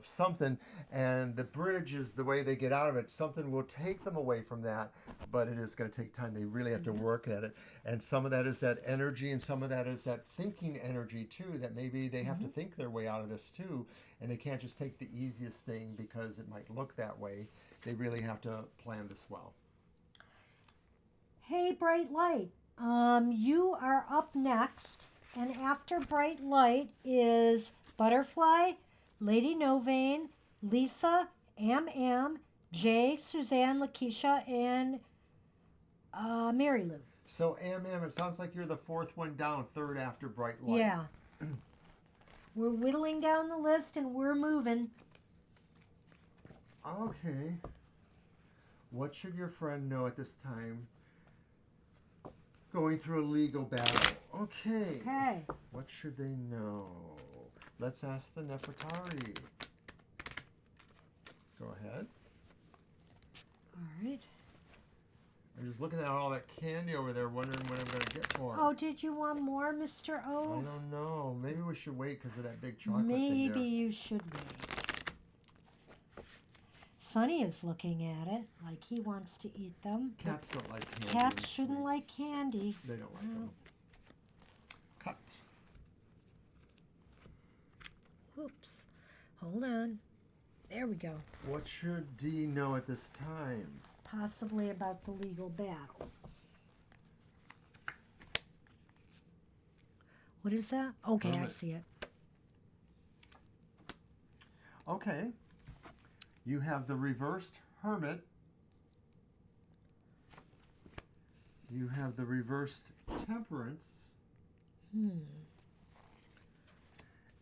something, and the bridge is the way they get out of it. Something will take them away from that, but it is going to take time. They really have to work at it, and some of that is that energy, and some of that is that thinking energy too, that maybe they have to think their way out of this too, and they can't just take the easiest thing because it might look that way. They really have to plan this well. Hey, Bright Light, you are up next, and after Bright Light is Butterfly, Lady Novane, Lisa, Am, Jay, Suzanne, Lakeisha, and Mary Lou. So, it sounds like you're the fourth one down, third after Bright Light. Yeah. We're whittling down the list and we're moving. Okay. What should your friend know at this time? Going through a legal battle. Okay. Okay. What should they know? Let's ask the Nefertari. Go ahead. All right. I'm just looking at all that candy over there, wondering when I'm going to get more. Oh, did you want more, Mr. I O? don't know. Maybe we should wait because of that big chocolate thing Maybe there. you should wait. Sonny is looking at it like he wants to eat them. Cats don't like candy. Cats shouldn't like candy. They don't like them. Cut. Oops. Hold on. There we go. What should Dee know at this time? Possibly about the legal battle. What is that? Okay, I Hermit. see it. Okay. You have the reversed Hermit. You have the reversed Temperance.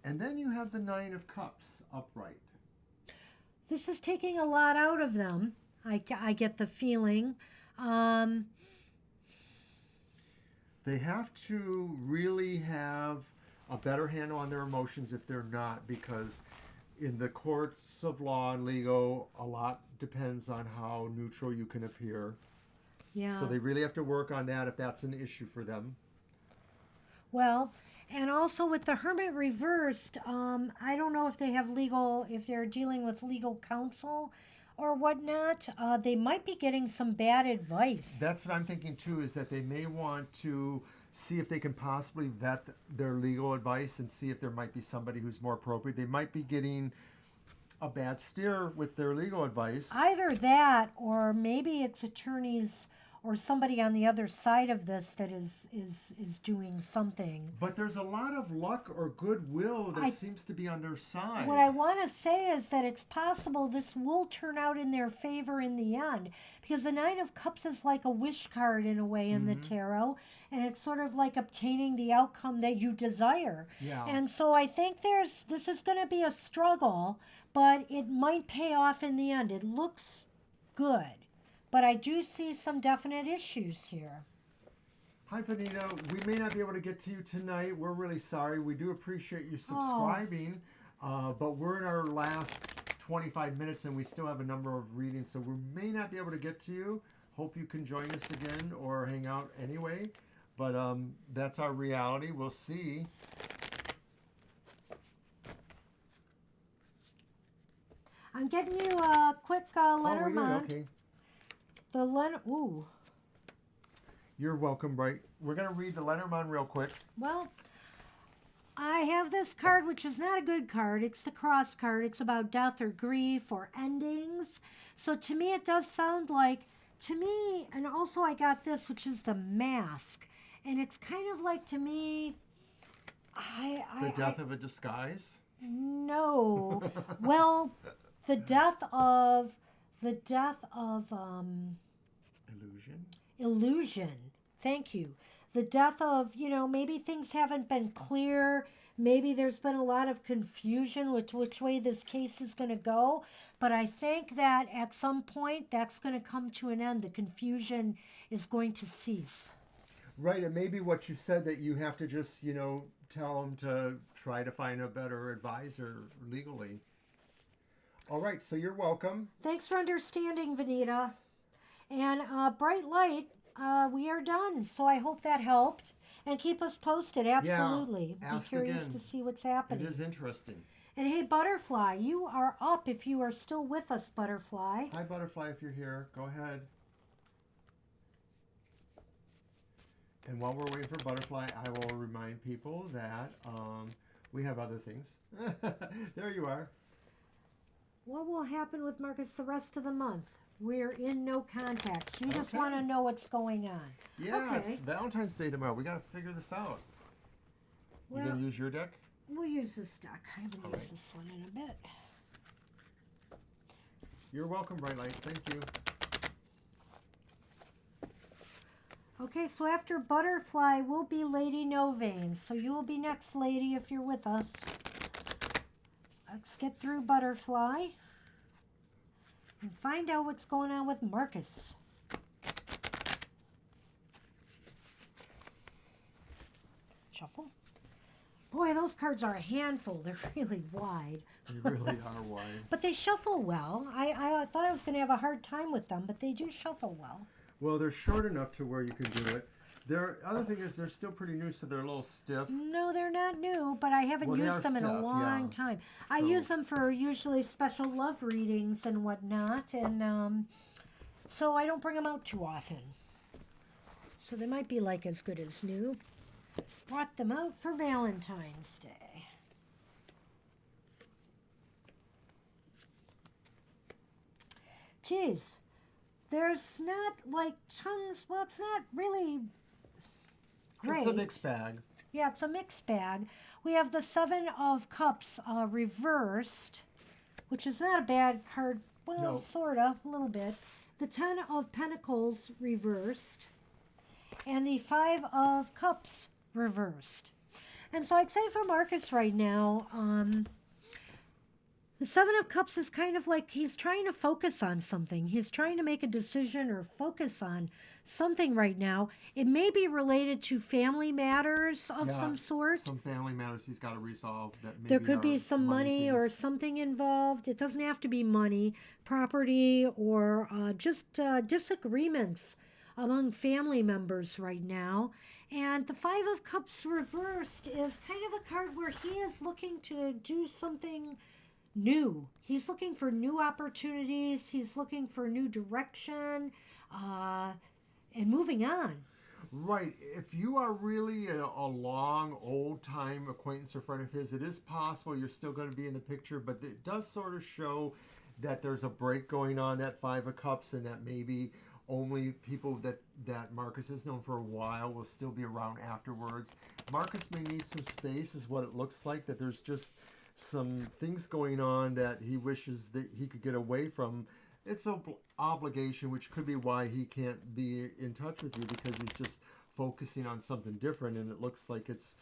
And then you have the Nine of Cups upright. This is taking a lot out of them. I get the feeling. They have to really have a better handle on their emotions if they're not, because in the courts of law and legal, a lot depends on how neutral you can appear. Yeah. So they really have to work on that if that's an issue for them. Well, and also with the Hermit reversed, I don't know if they have if they're dealing with legal counsel or whatnot. They might be getting some bad advice. That's what I'm thinking too, is that they may want to see if they can possibly vet their legal advice and see if there might be somebody who's more appropriate. They might be getting a bad steer with their legal advice. Either that, or maybe it's attorneys or somebody on the other side of this that is doing something. But there's a lot of luck or goodwill that seems to be on their side. What I want to say is that it's possible this will turn out in their favor in the end, because the Nine of Cups is like a wish card in a way in the tarot, and it's sort of like obtaining the outcome that you desire. Yeah. And so I think this is going to be a struggle, but it might pay off in the end. It looks good. But I do see some definite issues here. Hi, Vanita. We may not be able to get to you tonight. We're really sorry. We do appreciate you subscribing, but we're in our last 25 minutes and we still have a number of readings, so we may not be able to get to you. Hope you can join us again or hang out anyway. But that's our reality. We'll see. I'm getting you a quick Lenormand. Okay. Ooh. You're welcome, Bright. We're going to read the Lenormand real quick. Well, I have this card, which is not a good card. It's the cross card. It's about death or grief or endings. So to me, it does sound like, and also I got this, which is the Mask. And it's kind of like, to me, The death of a disguise? No. Well, the death of illusion. Thank you. The death of, maybe things haven't been clear. Maybe there's been a lot of confusion with which way this case is going to go. But I think that at some point that's going to come to an end. The confusion is going to cease. Right. And maybe what you said, that you have to just, tell them to try to find a better advisor legally. All right. So you're welcome. Thanks for understanding, Vanita. And Bright Light, we are done. So I hope that helped. And keep us posted, absolutely. Yeah, be curious again. to see what's happening. It is interesting. And hey, Butterfly, you are up if you are still with us, Butterfly. Hi, Butterfly, if you're here. Go ahead. And while we're waiting for Butterfly, I will remind people that we have other things. There you are. What will happen with Marcus the rest of the month? We're in no contacts. You just Okay. want to know what's going on. Yeah, Okay. It's Valentine's Day tomorrow. We got to figure this out. You Well, going to use your deck? we'll use this deck. I haven't All used right. this one in a bit. You're welcome, Bright Light. Thank you. Okay, so after Butterfly will be Lady No Vein. So you will be next, Lady, if you're with us. Let's get through Butterfly and find out what's going on with Marcus. Shuffle. Boy, those cards are a handful. They're really wide. They really are wide. But they shuffle well. I thought I was going to have a hard time with them, but they do shuffle well. Well, they're short enough to where you can do it. The other thing is they're still pretty new, so they're a little stiff. No, they're not new, but I haven't used them in a long time. I use them for usually special love readings and whatnot, and so I don't bring them out too often. So they might be like as good as new. Brought them out for Valentine's Day. Geez, there's not like tons. Well, it's not really great. It's a mixed bag. Yeah, it's a mixed bag. We have the Seven of Cups reversed, which is not a bad card. Well, No. sort of, a little bit. The Ten of Pentacles reversed, and the Five of Cups reversed. And so I'd say for Marcus right now, the Seven of Cups is kind of like he's trying to focus on something. He's trying to make a decision or focus on something right now. It may be related to family matters of some sort. Some family matters he's got to resolve. That maybe There could be are some money or things. something involved. It doesn't have to be money, property, or just disagreements among family members right now. And the Five of Cups reversed is kind of a card where he is looking to do something new. He's looking for new opportunities. He's looking for new direction and moving on. Right. If you are really a long, old-time acquaintance or friend of his, it is possible you're still going to be in the picture, but it does sort of show that there's a break going on, that Five of Cups, and that maybe only people that Marcus has known for a while will still be around afterwards. Marcus may need some space, is what it looks like, that there's just some things going on that he wishes that he could get away from. It's an obligation, which could be why he can't be in touch with you, because he's just focusing on something different, and it looks like it's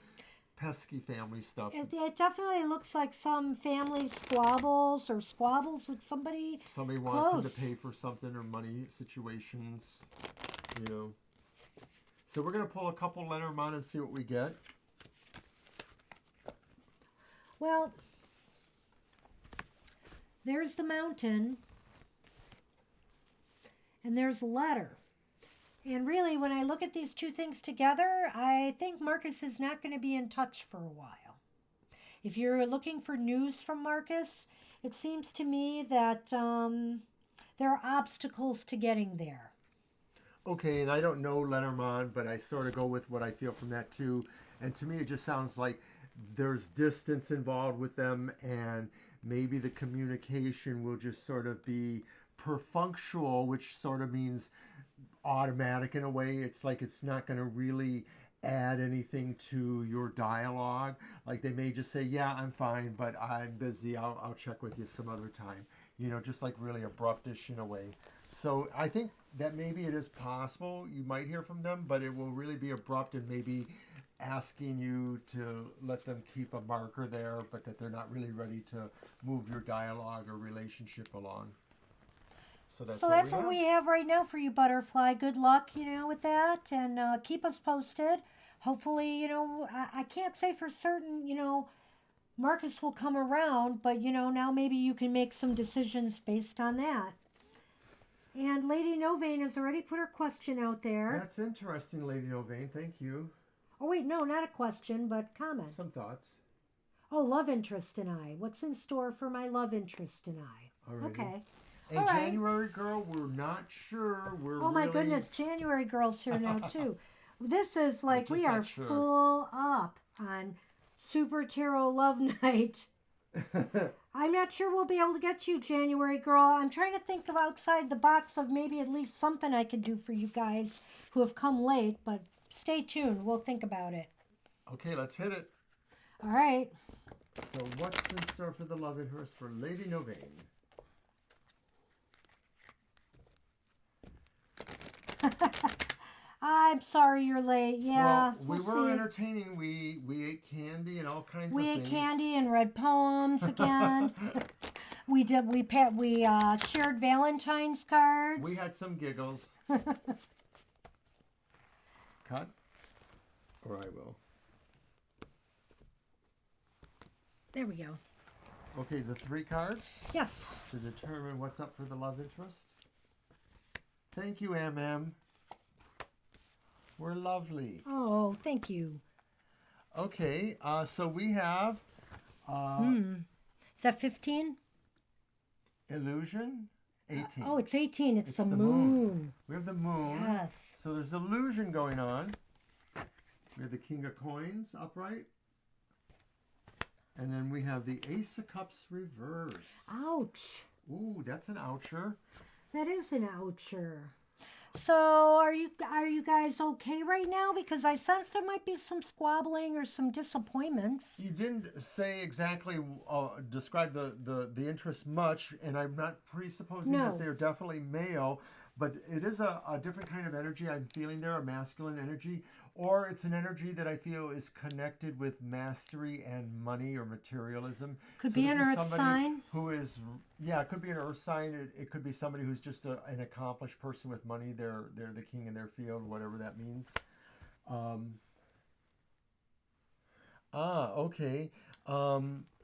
pesky family stuff. It definitely looks like some family squabbles with somebody. Somebody wants close. him to pay for something, or money situations, you know. So we're going to pull a couple Lenormand and see what we get. Well, there's the Mountain, and there's a Ladder. And really, when I look at these two things together, I think Marcus is not going to be in touch for a while. If you're looking for news from Marcus, it seems to me that there are obstacles to getting there. Okay, and I don't know Lenormand, but I sort of go with what I feel from that too. And to me, it just sounds like there's distance involved with them, and maybe the communication will just sort of be perfunctual, which sort of means automatic in a way. It's like it's not going to really add anything to your dialogue. Like they may just say, yeah, I'm fine, but I'm busy. I'll check with you some other time. You know, just like really abruptish in a way. So I think that maybe it is possible you might hear from them, but it will really be abrupt and maybe asking you to let them keep a marker there, but that they're not really ready to move your dialogue or relationship along. So that's what we have right now for you, Butterfly. Good luck, with that, and keep us posted. Hopefully, I can't say for certain, Marcus will come around, but, now maybe you can make some decisions based on that. And Lady Novain has already put her question out there. That's interesting, Lady Novain. Thank you. Oh, wait, no, not a question, but comment. Some thoughts. Oh, love interest and I. What's in store for my love interest and I? Alrighty. Okay. And All right. January girl, we're not sure. Oh my goodness, January girl's here now too. This is like we are full up on Super Tarot Love Night. I'm not sure we'll be able to get you, January girl. I'm trying to think of outside the box of maybe at least something I could do for you guys who have come late, but stay tuned. We'll think about it. Okay, let's hit it. All right. So what's in store for the love interest for Lady Novain? I'm sorry you're late. Yeah, Well, we we'll were see. entertaining. We ate candy and all kinds We of ate things. candy and read poems again. We did. We shared Valentine's cards. We had some giggles. Cut, or I will. There we go. Okay, the 3 cards Yes. to determine what's up for the love interest. Thank you, MM. We're lovely. Oh, thank you. Okay, so we have Is that 15? illusion, 18. Oh, it's 18. It's the the moon. We have the moon. Yes. So there's illusion going on. We have the King of Coins upright. And then we have the Ace of Cups reverse. Ouch. Ooh, that's an oucher. That is an oucher. So are you guys okay right now? Because I sense there might be some squabbling or some disappointments. You didn't say exactly, describe the interest much, and I'm not presupposing No. that they're definitely male, but it is a different kind of energy I'm feeling there, a masculine energy, or it's an energy that I feel is connected with mastery and money or materialism. Could So be this an is earth somebody sign. who is, yeah, it could be an earth sign. It could be somebody who's just an accomplished person with money. They're the king in their field, whatever that means. Okay.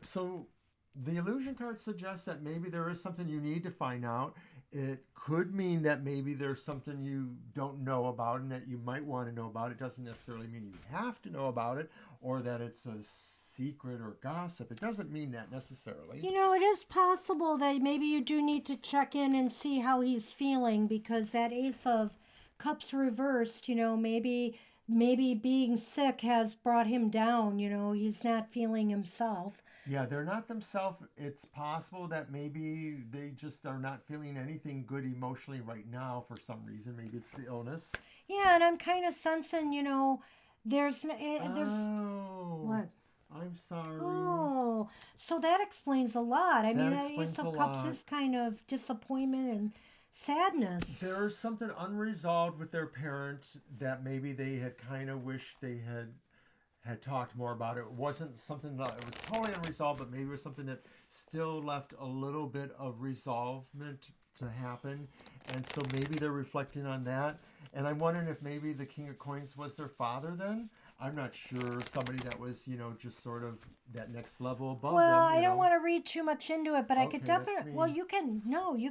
So the illusion card suggests that maybe there is something you need to find out. It could mean that maybe there's something you don't know about and that you might want to know about. It doesn't necessarily mean you have to know about it or that it's a secret or gossip. It doesn't mean that necessarily. You know, it is possible that maybe you do need to check in and see how he's feeling, because that Ace of Cups reversed, maybe being sick has brought him down. He's not feeling himself. Yeah, they're not themselves. It's possible that maybe they just are not feeling anything good emotionally right now for some reason. Maybe it's the illness. Yeah, and I'm kind of sensing, there's Oh, what? I'm sorry. Oh, so that explains a lot. I mean, that explains Ace of a Cups lot. is kind of disappointment and sadness. There's something unresolved with their parent that maybe they had kind of wished they had talked more about. It wasn't something that it was totally unresolved, but maybe it was something that still left a little bit of resolvement to happen. And so maybe they're reflecting on that. And I'm wondering if maybe the King of Coins was their father then. I'm not sure. Somebody that was, just sort of that next level above them. Well, I don't want to read too much into it, but I could Okay, that's definitely. me. Well, you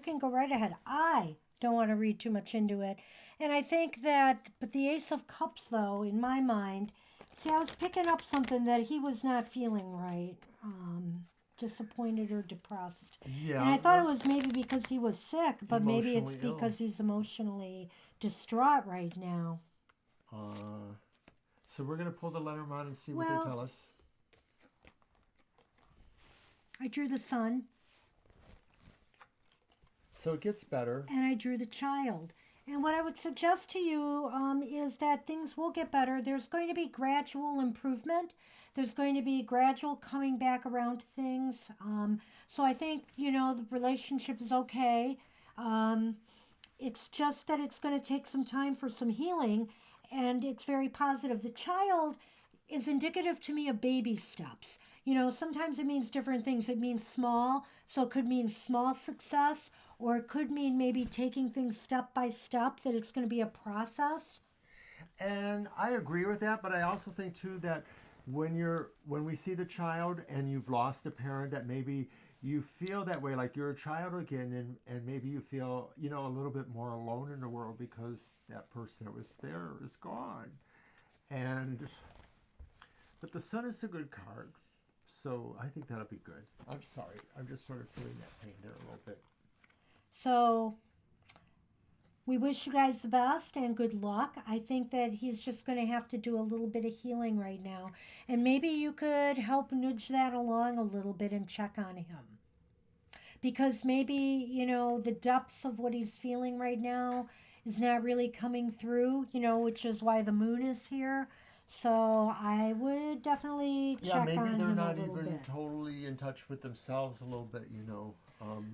can go right ahead. I don't want to read too much into it, and I think that. But the Ace of Cups, though, in my mind, see, I was picking up something that he was not feeling right, disappointed or depressed. Yeah. And I thought it was maybe because he was sick, but maybe it's Emotionally ill. because he's emotionally distraught right now. So we're going to pull the Lenormand and see what Well- they tell us. I drew the Sun. So it gets better. And I drew the Child. And what I would suggest to you is that things will get better. There's going to be gradual improvement. There's going to be gradual coming back around to things. So I think, the relationship is okay. It's just that it's going to take some time for some healing, and it's very positive. The Child is indicative to me of baby steps. Sometimes it means different things. It means small, so it could mean small success, or it could mean maybe taking things step by step, that it's going to be a process. And I agree with that, but I also think too that when we see the child and you've lost a parent, that maybe you feel that way, like you're a child again, and maybe you feel, a little bit more alone in the world because that person that was there is gone. But the Sun is a good card, so I think that'll be good. I'm sorry, I'm just sort of feeling that pain there a little bit. So we wish you guys the best and good luck. I think that he's just going to have to do a little bit of healing right now. And maybe you could help nudge that along a little bit and check on him. Because maybe, the depths of what he's feeling right now is not really coming through, which is why the moon is here. So I would definitely check on him a little bit. Yeah, maybe they're not even totally in touch with themselves a little bit,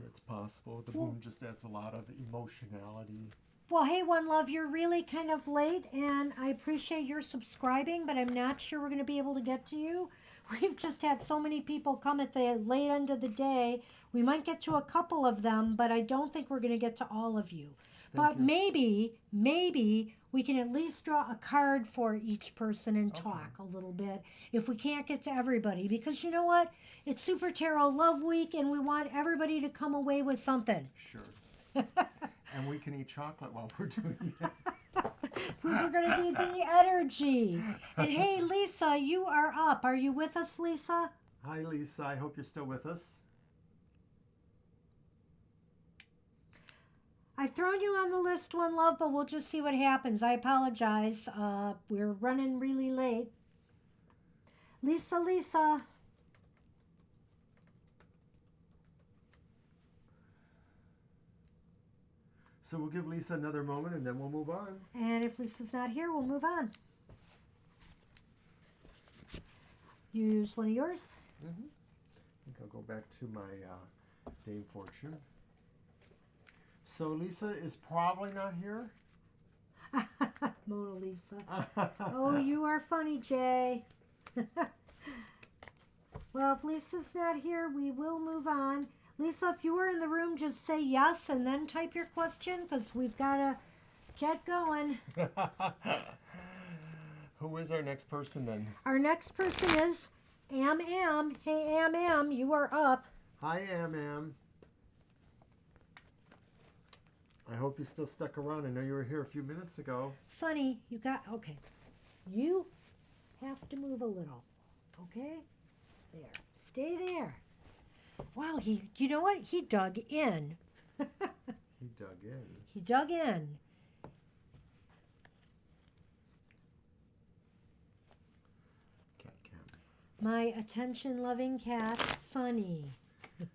It's possible. The moon just adds a lot of emotionality. Well, hey, One Love, you're really kind of late, and I appreciate your subscribing, but I'm not sure we're going to be able to get to you. We've just had so many people come at the late end of the day. We might get to a couple of them, but I don't think we're going to get to all of you. Thank you. Maybe we can at least draw a card for each person and talk a little bit if we can't get to everybody. Because you know what? It's Super Tarot Love Week, and we want everybody to come away with something. Sure. And we can eat chocolate while we're doing it. We're going to do the energy. And hey, Lisa, you are up. Are you with us, Lisa? Hi, Lisa. I hope you're still with us. I've thrown you on the list, One Love, but we'll just see what happens. I apologize. We're running really late. Lisa. So we'll give Lisa another moment and then we'll move on. And if Lisa's not here, we'll move on. Use one of yours. I think I'll go back to my Dame Fortune. So Lisa is probably not here. Mona Lisa. Oh, you are funny, Jay. Well, if Lisa's not here, we will move on. Lisa, if you were in the room, just say yes and then type your question because we've got to get going. Who is our next person then? Our next person is Am. Hey, Am, you are up. Hi, Am. I hope you still stuck around. I know you were here a few minutes ago. Sonny, okay. You have to move a little, okay? There. Stay there. Wow, you know what? He dug in. He dug in. He dug in. Cat cam. My attention-loving cat, Sonny.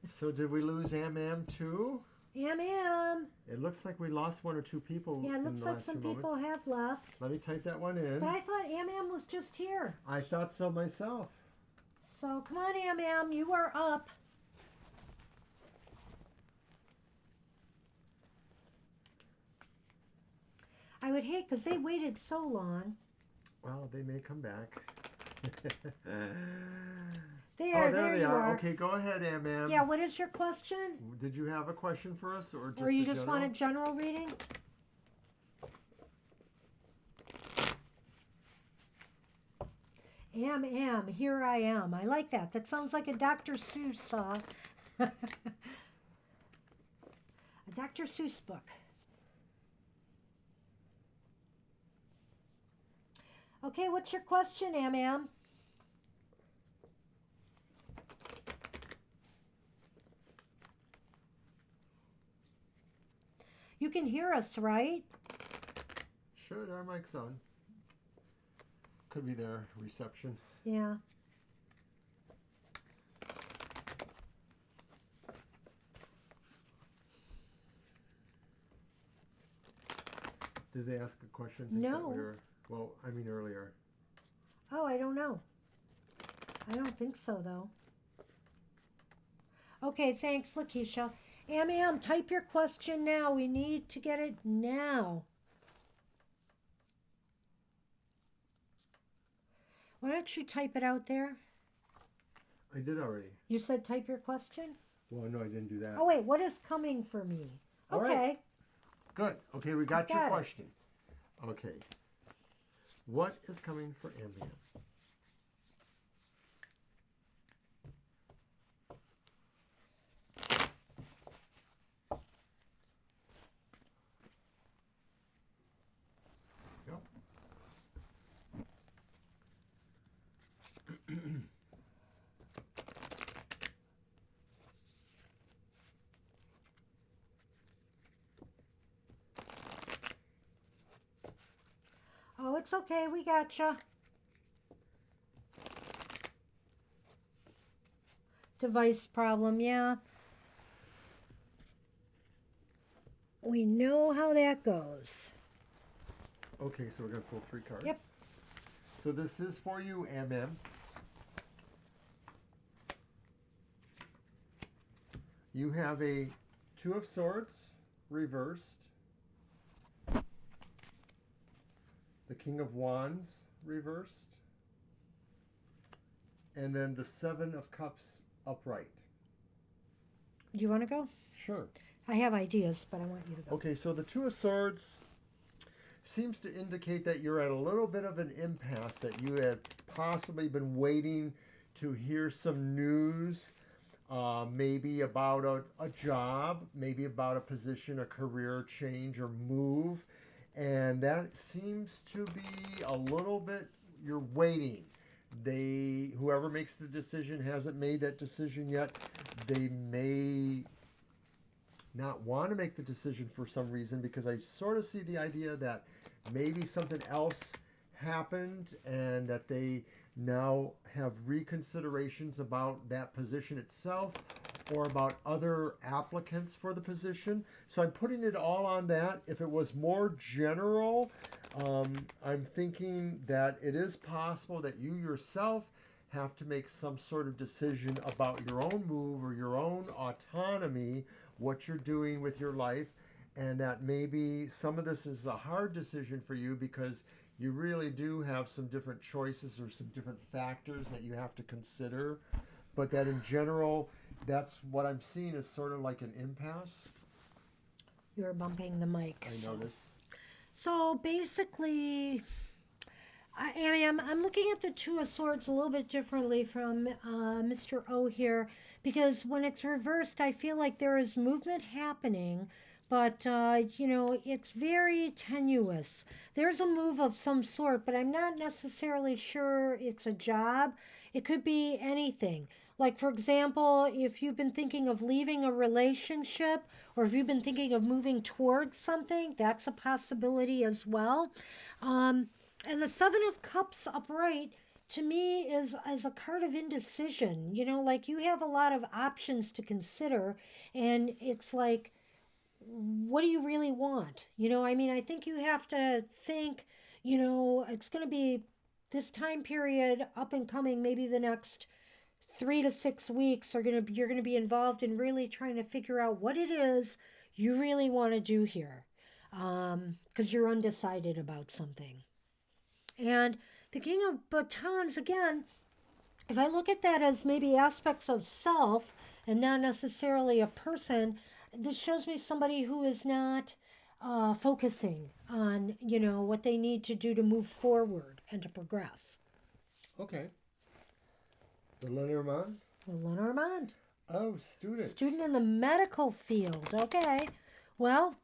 So did we lose Am too? Am. It looks like we lost one or two people. Yeah, it in looks the like last some few people moments. have left. Let me type that one in. But I thought Am was just here. I thought so myself. So come on, Am, you are up. I would hate because they waited so long. Well, they may come back. There they you are. Okay, go ahead, Am. Yeah, what is your question? Did you have a question for us, or just? Or you a just general? want a general reading? Am, here I am. I like that. That sounds like a Dr. Seuss, a Dr. Seuss book. Okay, what's your question, Am? You can hear us, right? Sure, our mic's on. Could be their reception. Yeah. Did they ask a question? No. Well, I mean earlier. Oh, I don't know. I don't think so, though. Okay, thanks, Lakeisha. Am, type your question now. We need to get it now. Why don't you type it out there? I did already. You said type your question? Well, no, I didn't do that. Oh, wait, what is coming for me? All Okay. right. Good. Okay, we got your Got it. question. Okay. What is coming for Am? Go. Oh, it's okay. We gotcha. Device problem, yeah. We know how that goes. Okay, so we're going to pull 3 cards. Yep. So this is for you, Am. You have a 2 of Swords reversed, King of Wands reversed, and then the Seven of Cups upright. Do you want to go? Sure. I have ideas, but I want you to go. Okay, so the Two of Swords seems to indicate that you're at a little bit of an impasse, that you had possibly been waiting to hear some news, maybe about a job, maybe about a position, a career change or move. And that seems to be a little bit, you're waiting. Whoever makes the decision hasn't made that decision yet. They may not want to make the decision for some reason, because I sort of see the idea that maybe something else happened and that they now have reconsiderations about that position itself or about other applicants for the position. So I'm putting it all on that. If it was more general, I'm thinking that it is possible that you yourself have to make some sort of decision about your own move or your own autonomy, what you're doing with your life, and that maybe some of this is a hard decision for you because you really do have some different choices or some different factors that you have to consider. But that in general, that's what I'm seeing is sort of like an impasse. You're bumping the mic. I noticed. So basically, I'm looking at the Two of Swords a little bit differently from Mr. O here, because when it's reversed, I feel like there is movement happening, but, it's very tenuous. There's a move of some sort, but I'm not necessarily sure it's a job. It could be anything. Like, for example, if you've been thinking of leaving a relationship, or if you've been thinking of moving towards something, that's a possibility as well. And the Seven of Cups upright, to me, is a card of indecision. Like you have a lot of options to consider, and it's like, what do you really want? I think you have to think, it's going to be this time period up and coming, maybe the next 3 to 6 weeks you're going to be involved in really trying to figure out what it is you really want to do here, because you're undecided about something. And the King of Batons, again, if I look at that as maybe aspects of self and not necessarily a person, this shows me somebody who is not focusing on, what they need to do to move forward and to progress. Okay. The Lenormand? The Lenormand. Oh, student. Student in the medical field. Okay. Well,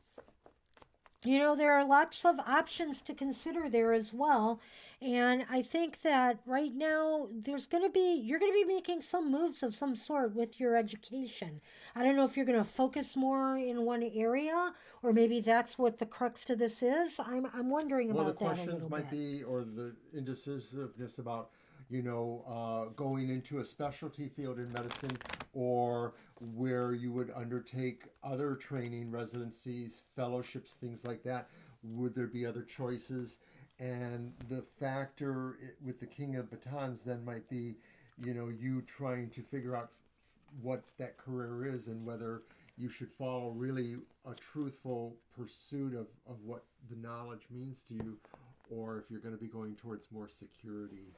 there are lots of options to consider there as well. And I think that right now you're going to be making some moves of some sort with your education. I don't know if you're going to focus more in one area, or maybe that's what the crux to this is. I'm wondering about that a little bit. Well, the questions might be, or the indecisiveness about, going into a specialty field in medicine, or where you would undertake other training, residencies, fellowships, things like that. Would there be other choices? And the factor with the King of Batons then might be, you trying to figure out what that career is and whether you should follow really a truthful pursuit of what the knowledge means to you, or if you're going to be going towards more security.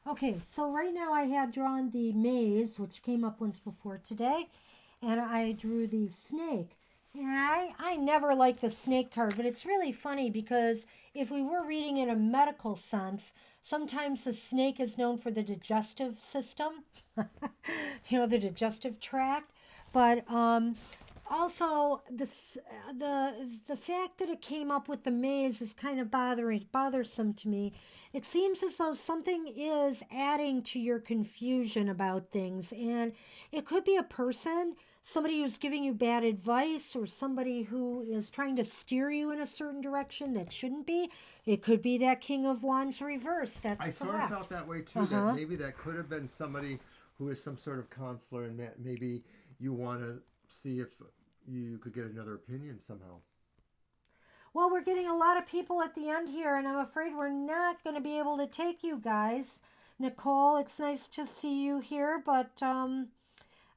Okay, so right now I had drawn the maze, which came up once before today, and I drew the snake. And I never liked the snake card, but it's really funny because if we were reading in a medical sense, sometimes the snake is known for the digestive system, the digestive tract. But also, the fact that it came up with the maze is kind of bothersome to me. It seems as though something is adding to your confusion about things, and it could be a person, somebody who's giving you bad advice, or somebody who is trying to steer you in a certain direction that shouldn't be. It could be that King of Wands reversed. That's correct. I sort of felt that way too, that maybe that could have been somebody who is some sort of counselor, and that maybe you want to see if you could get another opinion somehow. Well, we're getting a lot of people at the end here, and I'm afraid we're not going to be able to take you guys. Nicole, it's nice to see you here, but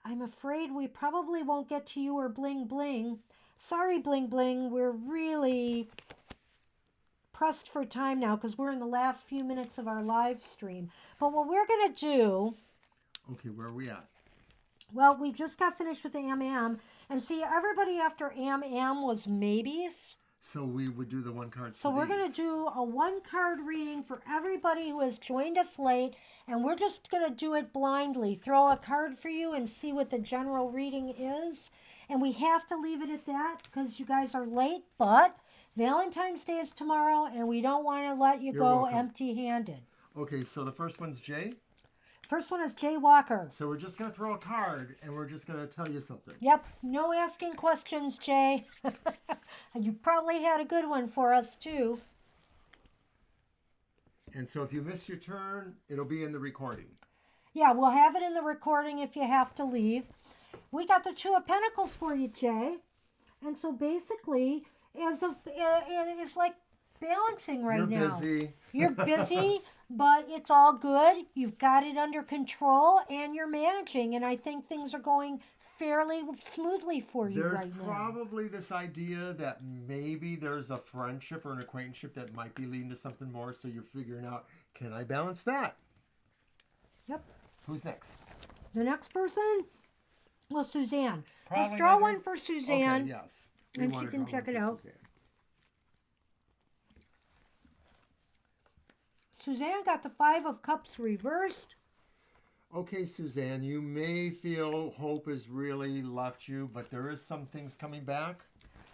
I'm afraid we probably won't get to you or Bling Bling. Sorry, Bling Bling. We're really pressed for time now because we're in the last few minutes of our live stream. But what we're going to do, Okay, where are we at? well, we just got finished with Am. And see, everybody after Am was maybes. So we would do the one card. So we're going to do a one card reading for everybody who has joined us late. And we're just going to do it blindly. Throw a card for you and see what the general reading is. And we have to leave it at that because you guys are late. But Valentine's Day is tomorrow and we don't want to let you go empty-handed. Okay, so the first one's Jay. First one is Jay Walker. So we're just going to throw a card and we're just going to tell you something. Yep, no asking questions, Jay. And you probably had a good one for us, too. And so if you miss your turn, it'll be in the recording. Yeah, we'll have it in the recording if you have to leave. We got the Two of Pentacles for you, Jay. And so basically, it's like balancing right now. You're busy. You're busy, but it's all good. You've got it under control and you're managing. And I think things are going fairly smoothly for you right now. There's probably this idea that maybe there's a friendship or an acquaintanceship that might be leading to something more. So you're figuring out, can I balance that? Yep. Who's next? The next person? Well, Suzanne. Probably Let's draw maybe. one for Suzanne. Okay, yes. And she can check it out. Suzanne got the Five of Cups reversed. Okay, Suzanne, you may feel hope has really left you, but there is some things coming back,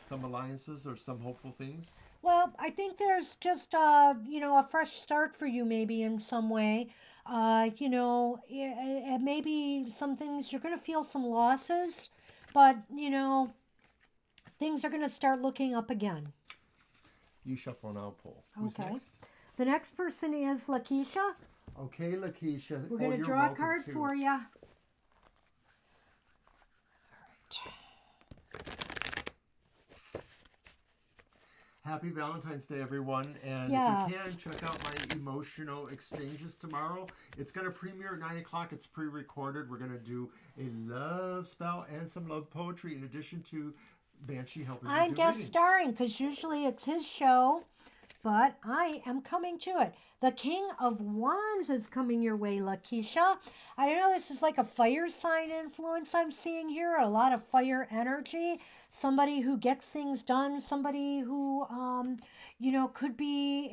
some alliances or some hopeful things. Well, I think there's just, a fresh start for you maybe in some way. Maybe some things, you're going to feel some losses, but, things are going to start looking up again. You shuffle and I'll pull. Who's Okay. next? The next person is Lakeisha. Okay, Lakeisha. We're going to draw a card for you. All right. Happy Valentine's Day, everyone. And Yes. if you can, check out my emotional exchanges tomorrow. It's going to premiere at 9 o'clock. It's pre-recorded. We're going to do a love spell and some love poetry in addition to Banshee helping I'm you do guest readings. starring because usually it's his show, but I am coming to it. The King of Wands is coming your way, Lakeisha. I don't know, this is like a fire sign influence I'm seeing here, a lot of fire energy. Somebody who gets things done, somebody who, could be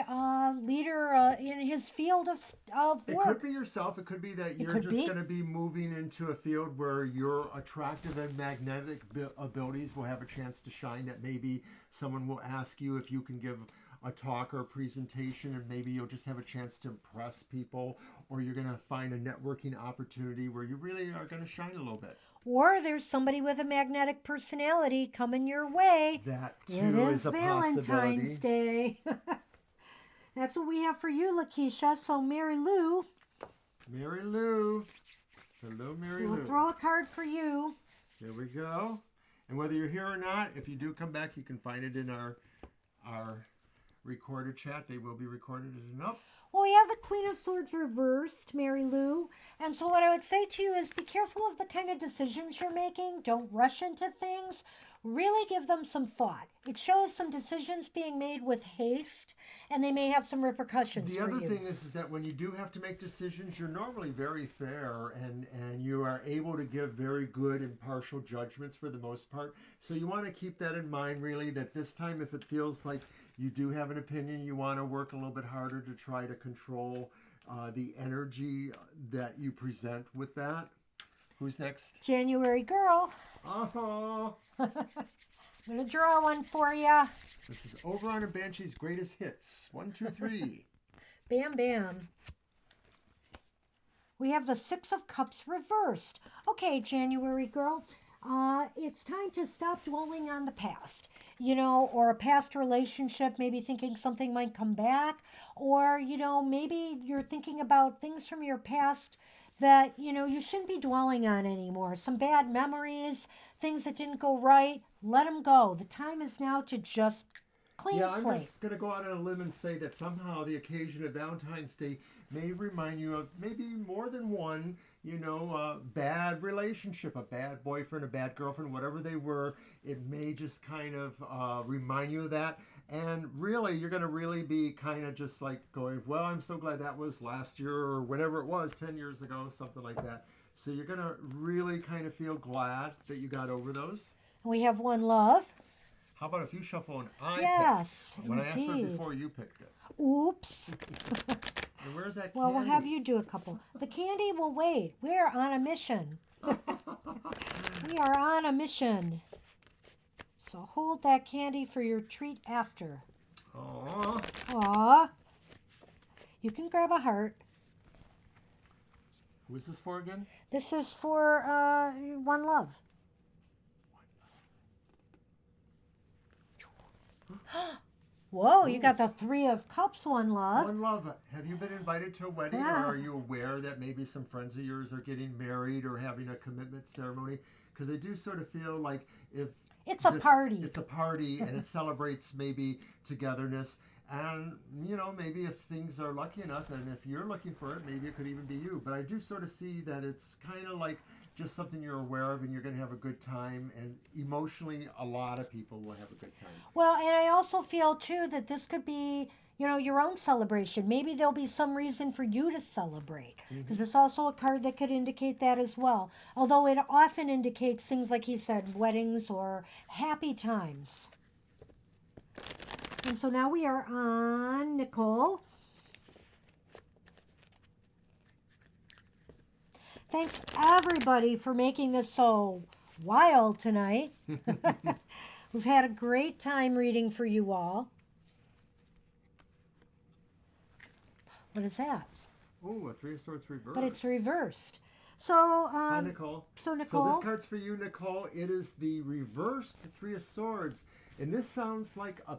a leader in his field of It work. could be yourself. It could be that you're just going to be moving into a field where your attractive and magnetic abilities will have a chance to shine, that maybe someone will ask you if you can give a talk or a presentation, and maybe you'll just have a chance to impress people, or you're going to find a networking opportunity where you really are going to shine a little bit. Or there's somebody with a magnetic personality coming your way. That too It is a Valentine's possibility. Day. That's what we have for you, Lakeisha. So, Mary Lou. Mary Lou. Hello, Mary We'll Lou. throw a card for you. Here we go. And whether you're here or not, if you do come back, you can find it in our recorded chat. They will be recorded enough. Well, we have the Queen of Swords reversed, Mary Lou. And so what I would say to you is be careful of the kind of decisions you're making. Don't rush into things. Really give them some thought. It shows some decisions being made with haste, and they may have some repercussions The for other you. thing is that when you do have to make decisions, you're normally very fair and you are able to give very good impartial judgments for the most part. So you want to keep that in mind, really, that this time, if it feels like you do have an opinion, you want to work a little bit harder to try to control the energy that you present with that. Who's next? January girl. Oh, I'm going to draw one for you. this is Oberon and Banshee's greatest hits. 1, 2, 3. Bam, bam. We have the Six of Cups reversed. Okay, January girl. It's time to stop dwelling on the past, or a past relationship, maybe thinking something might come back, or, maybe you're thinking about things from your past that, you shouldn't be dwelling on anymore. Some bad memories, things that didn't go right, let them go. The time is now to just clean I'm slate. just going to go out on a limb and say that somehow the occasion of Valentine's Day may remind you of maybe more than one bad relationship, a bad boyfriend, a bad girlfriend, whatever they were. It may just kind of remind you of that. And really, you're going to really be kind of just like going, well, I'm so glad that was last year or whenever it was, 10 years ago, something like that. So you're going to really kind of feel glad that you got over those. We have one love. How about if you shuffle and I Yes, pick? When I asked for it indeed. before, you picked it. Oops. And where's that Well, candy? we'll have you do a couple. The candy will wait. We're on a mission. We are on a mission. So hold that candy for your treat after. Aww. Aw. You can grab a heart. Who is this for again? This is for One Love. Whoa, you got the Three of Cups, One Love. One Love. Have you been invited to a wedding, Yeah. or are you aware that maybe some friends of yours are getting married or having a commitment ceremony? Because I do sort of feel like if It's a party. It's a party, and it celebrates maybe togetherness. And, maybe if things are lucky enough, and if you're looking for it, maybe it could even be you. But I do sort of see that it's kind of like just something you're aware of, and you're going to have a good time. And emotionally, a lot of people will have a good time. Well, and I also feel, too, that this could be, your own celebration. Maybe there'll be some reason for you to celebrate. Because it's also a card that could indicate that as well. Although it often indicates things like he said, weddings or happy times. And so now we are on Nicole. Thanks, everybody, for making this so wild tonight. We've had a great time reading for you all. What is that? Oh, a Three of Swords reversed. But it's reversed. So, Hi, Nicole. So, Nicole. So this card's for you, Nicole. It is the reversed Three of Swords. And this sounds like a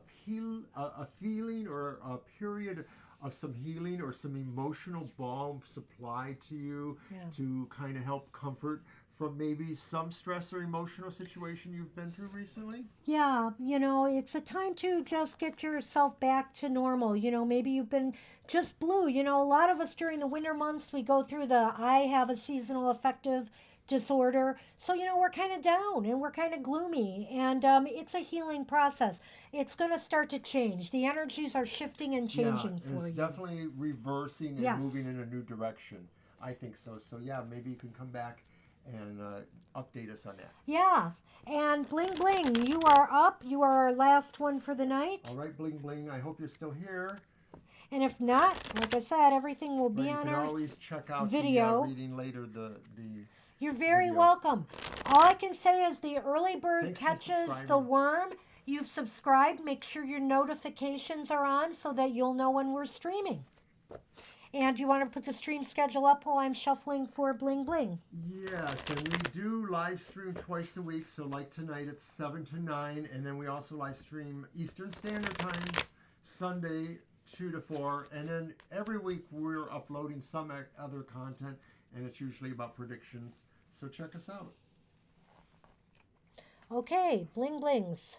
feeling or a period of some healing or some emotional balm supplied to you to kind of help comfort from maybe some stress or emotional situation you've been through recently? Yeah, it's a time to just get yourself back to normal. Maybe you've been just blue. A lot of us during the winter months, we go through I have a seasonal affective disorder. So, we're kind of down and we're kind of gloomy. And it's a healing process. It's going to start to change. The energies are shifting and changing for you. It's definitely reversing and moving in a new direction. I think so. So, yeah, maybe you can come back and update us on that. Yeah. And Bling Bling, you are up. You are our last one for the night. All right, Bling Bling, I hope you're still here. And if not, like I said, everything will be on our video. You can always check out the reading later. You're very welcome. All I can say is the early bird catches the worm. You've subscribed. Make sure your notifications are on so that you'll know when we're streaming. And you want to put the stream schedule up while I'm shuffling for Bling Bling? Yes, and we do live stream twice a week. So like tonight, it's 7 to 9. And then we also live stream Eastern Standard Times, Sunday, 2 to 4. And then every week we're uploading some other content. And it's usually about predictions. So check us out. Okay, Bling Blings.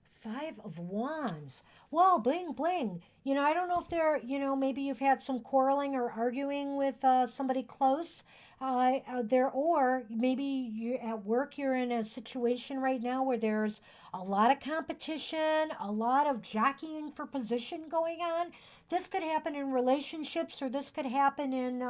Five of Wands. Whoa, Bling Bling. I don't know if they're, maybe you've had some quarreling or arguing with somebody close or maybe you're at work, you're in a situation right now where there's a lot of competition, a lot of jockeying for position going on. This could happen in relationships, or this could happen in,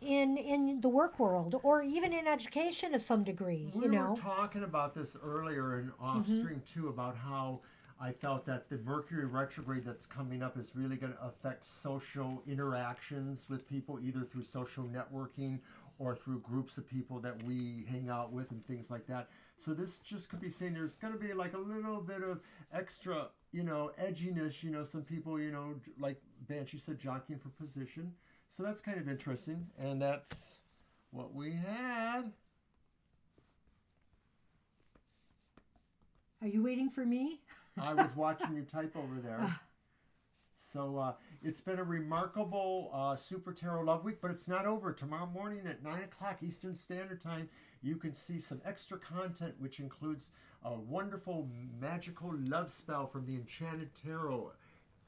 in the work world, or even in education to some degree. We were talking about this earlier in off stream too, about how I felt that the Mercury retrograde that's coming up is really going to affect social interactions with people, either through social networking or through groups of people that we hang out with and things like that. So this just could be saying there's going to be like a little bit of extra, edginess, some people, like Banshee said, jockeying for position. So that's kind of interesting, and that's what we had. Are you waiting for me? I was watching you type over there. So it's been a remarkable Super Tarot Love Week, but it's not over. Tomorrow morning at 9 o'clock Eastern Standard Time, you can see some extra content, which includes a wonderful magical love spell from the Enchanted Tarot,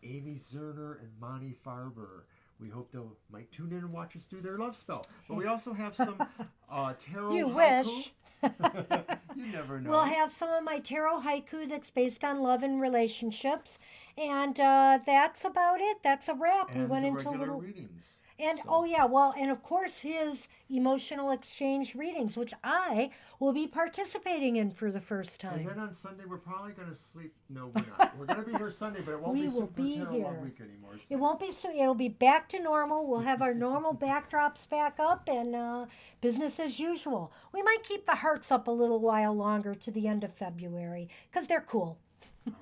Amy Zerner and Monty Farber. We hope they might tune in and watch us do their love spell. But we also have some tarot You haiku. wish. You never know. We'll have some of my tarot haiku that's based on love and relationships. And that's about it. That's a wrap. And we went the into regular little readings. and So- oh yeah, well, and of course his emotional exchange readings, which I will be participating in for the first time. And then on Sunday, we're probably going to sleep. No, we're not. We're going to be here Sunday, but it won't We be will Super be Tarot here. Love Week anymore. So. It won't be so. It'll be back to normal. We'll have our normal backdrops back up and business as usual. We might keep the hearts up a little while longer to the end of February because they're cool.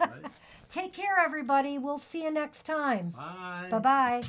All right. Take care, everybody. We'll see you next time. Bye. Bye bye.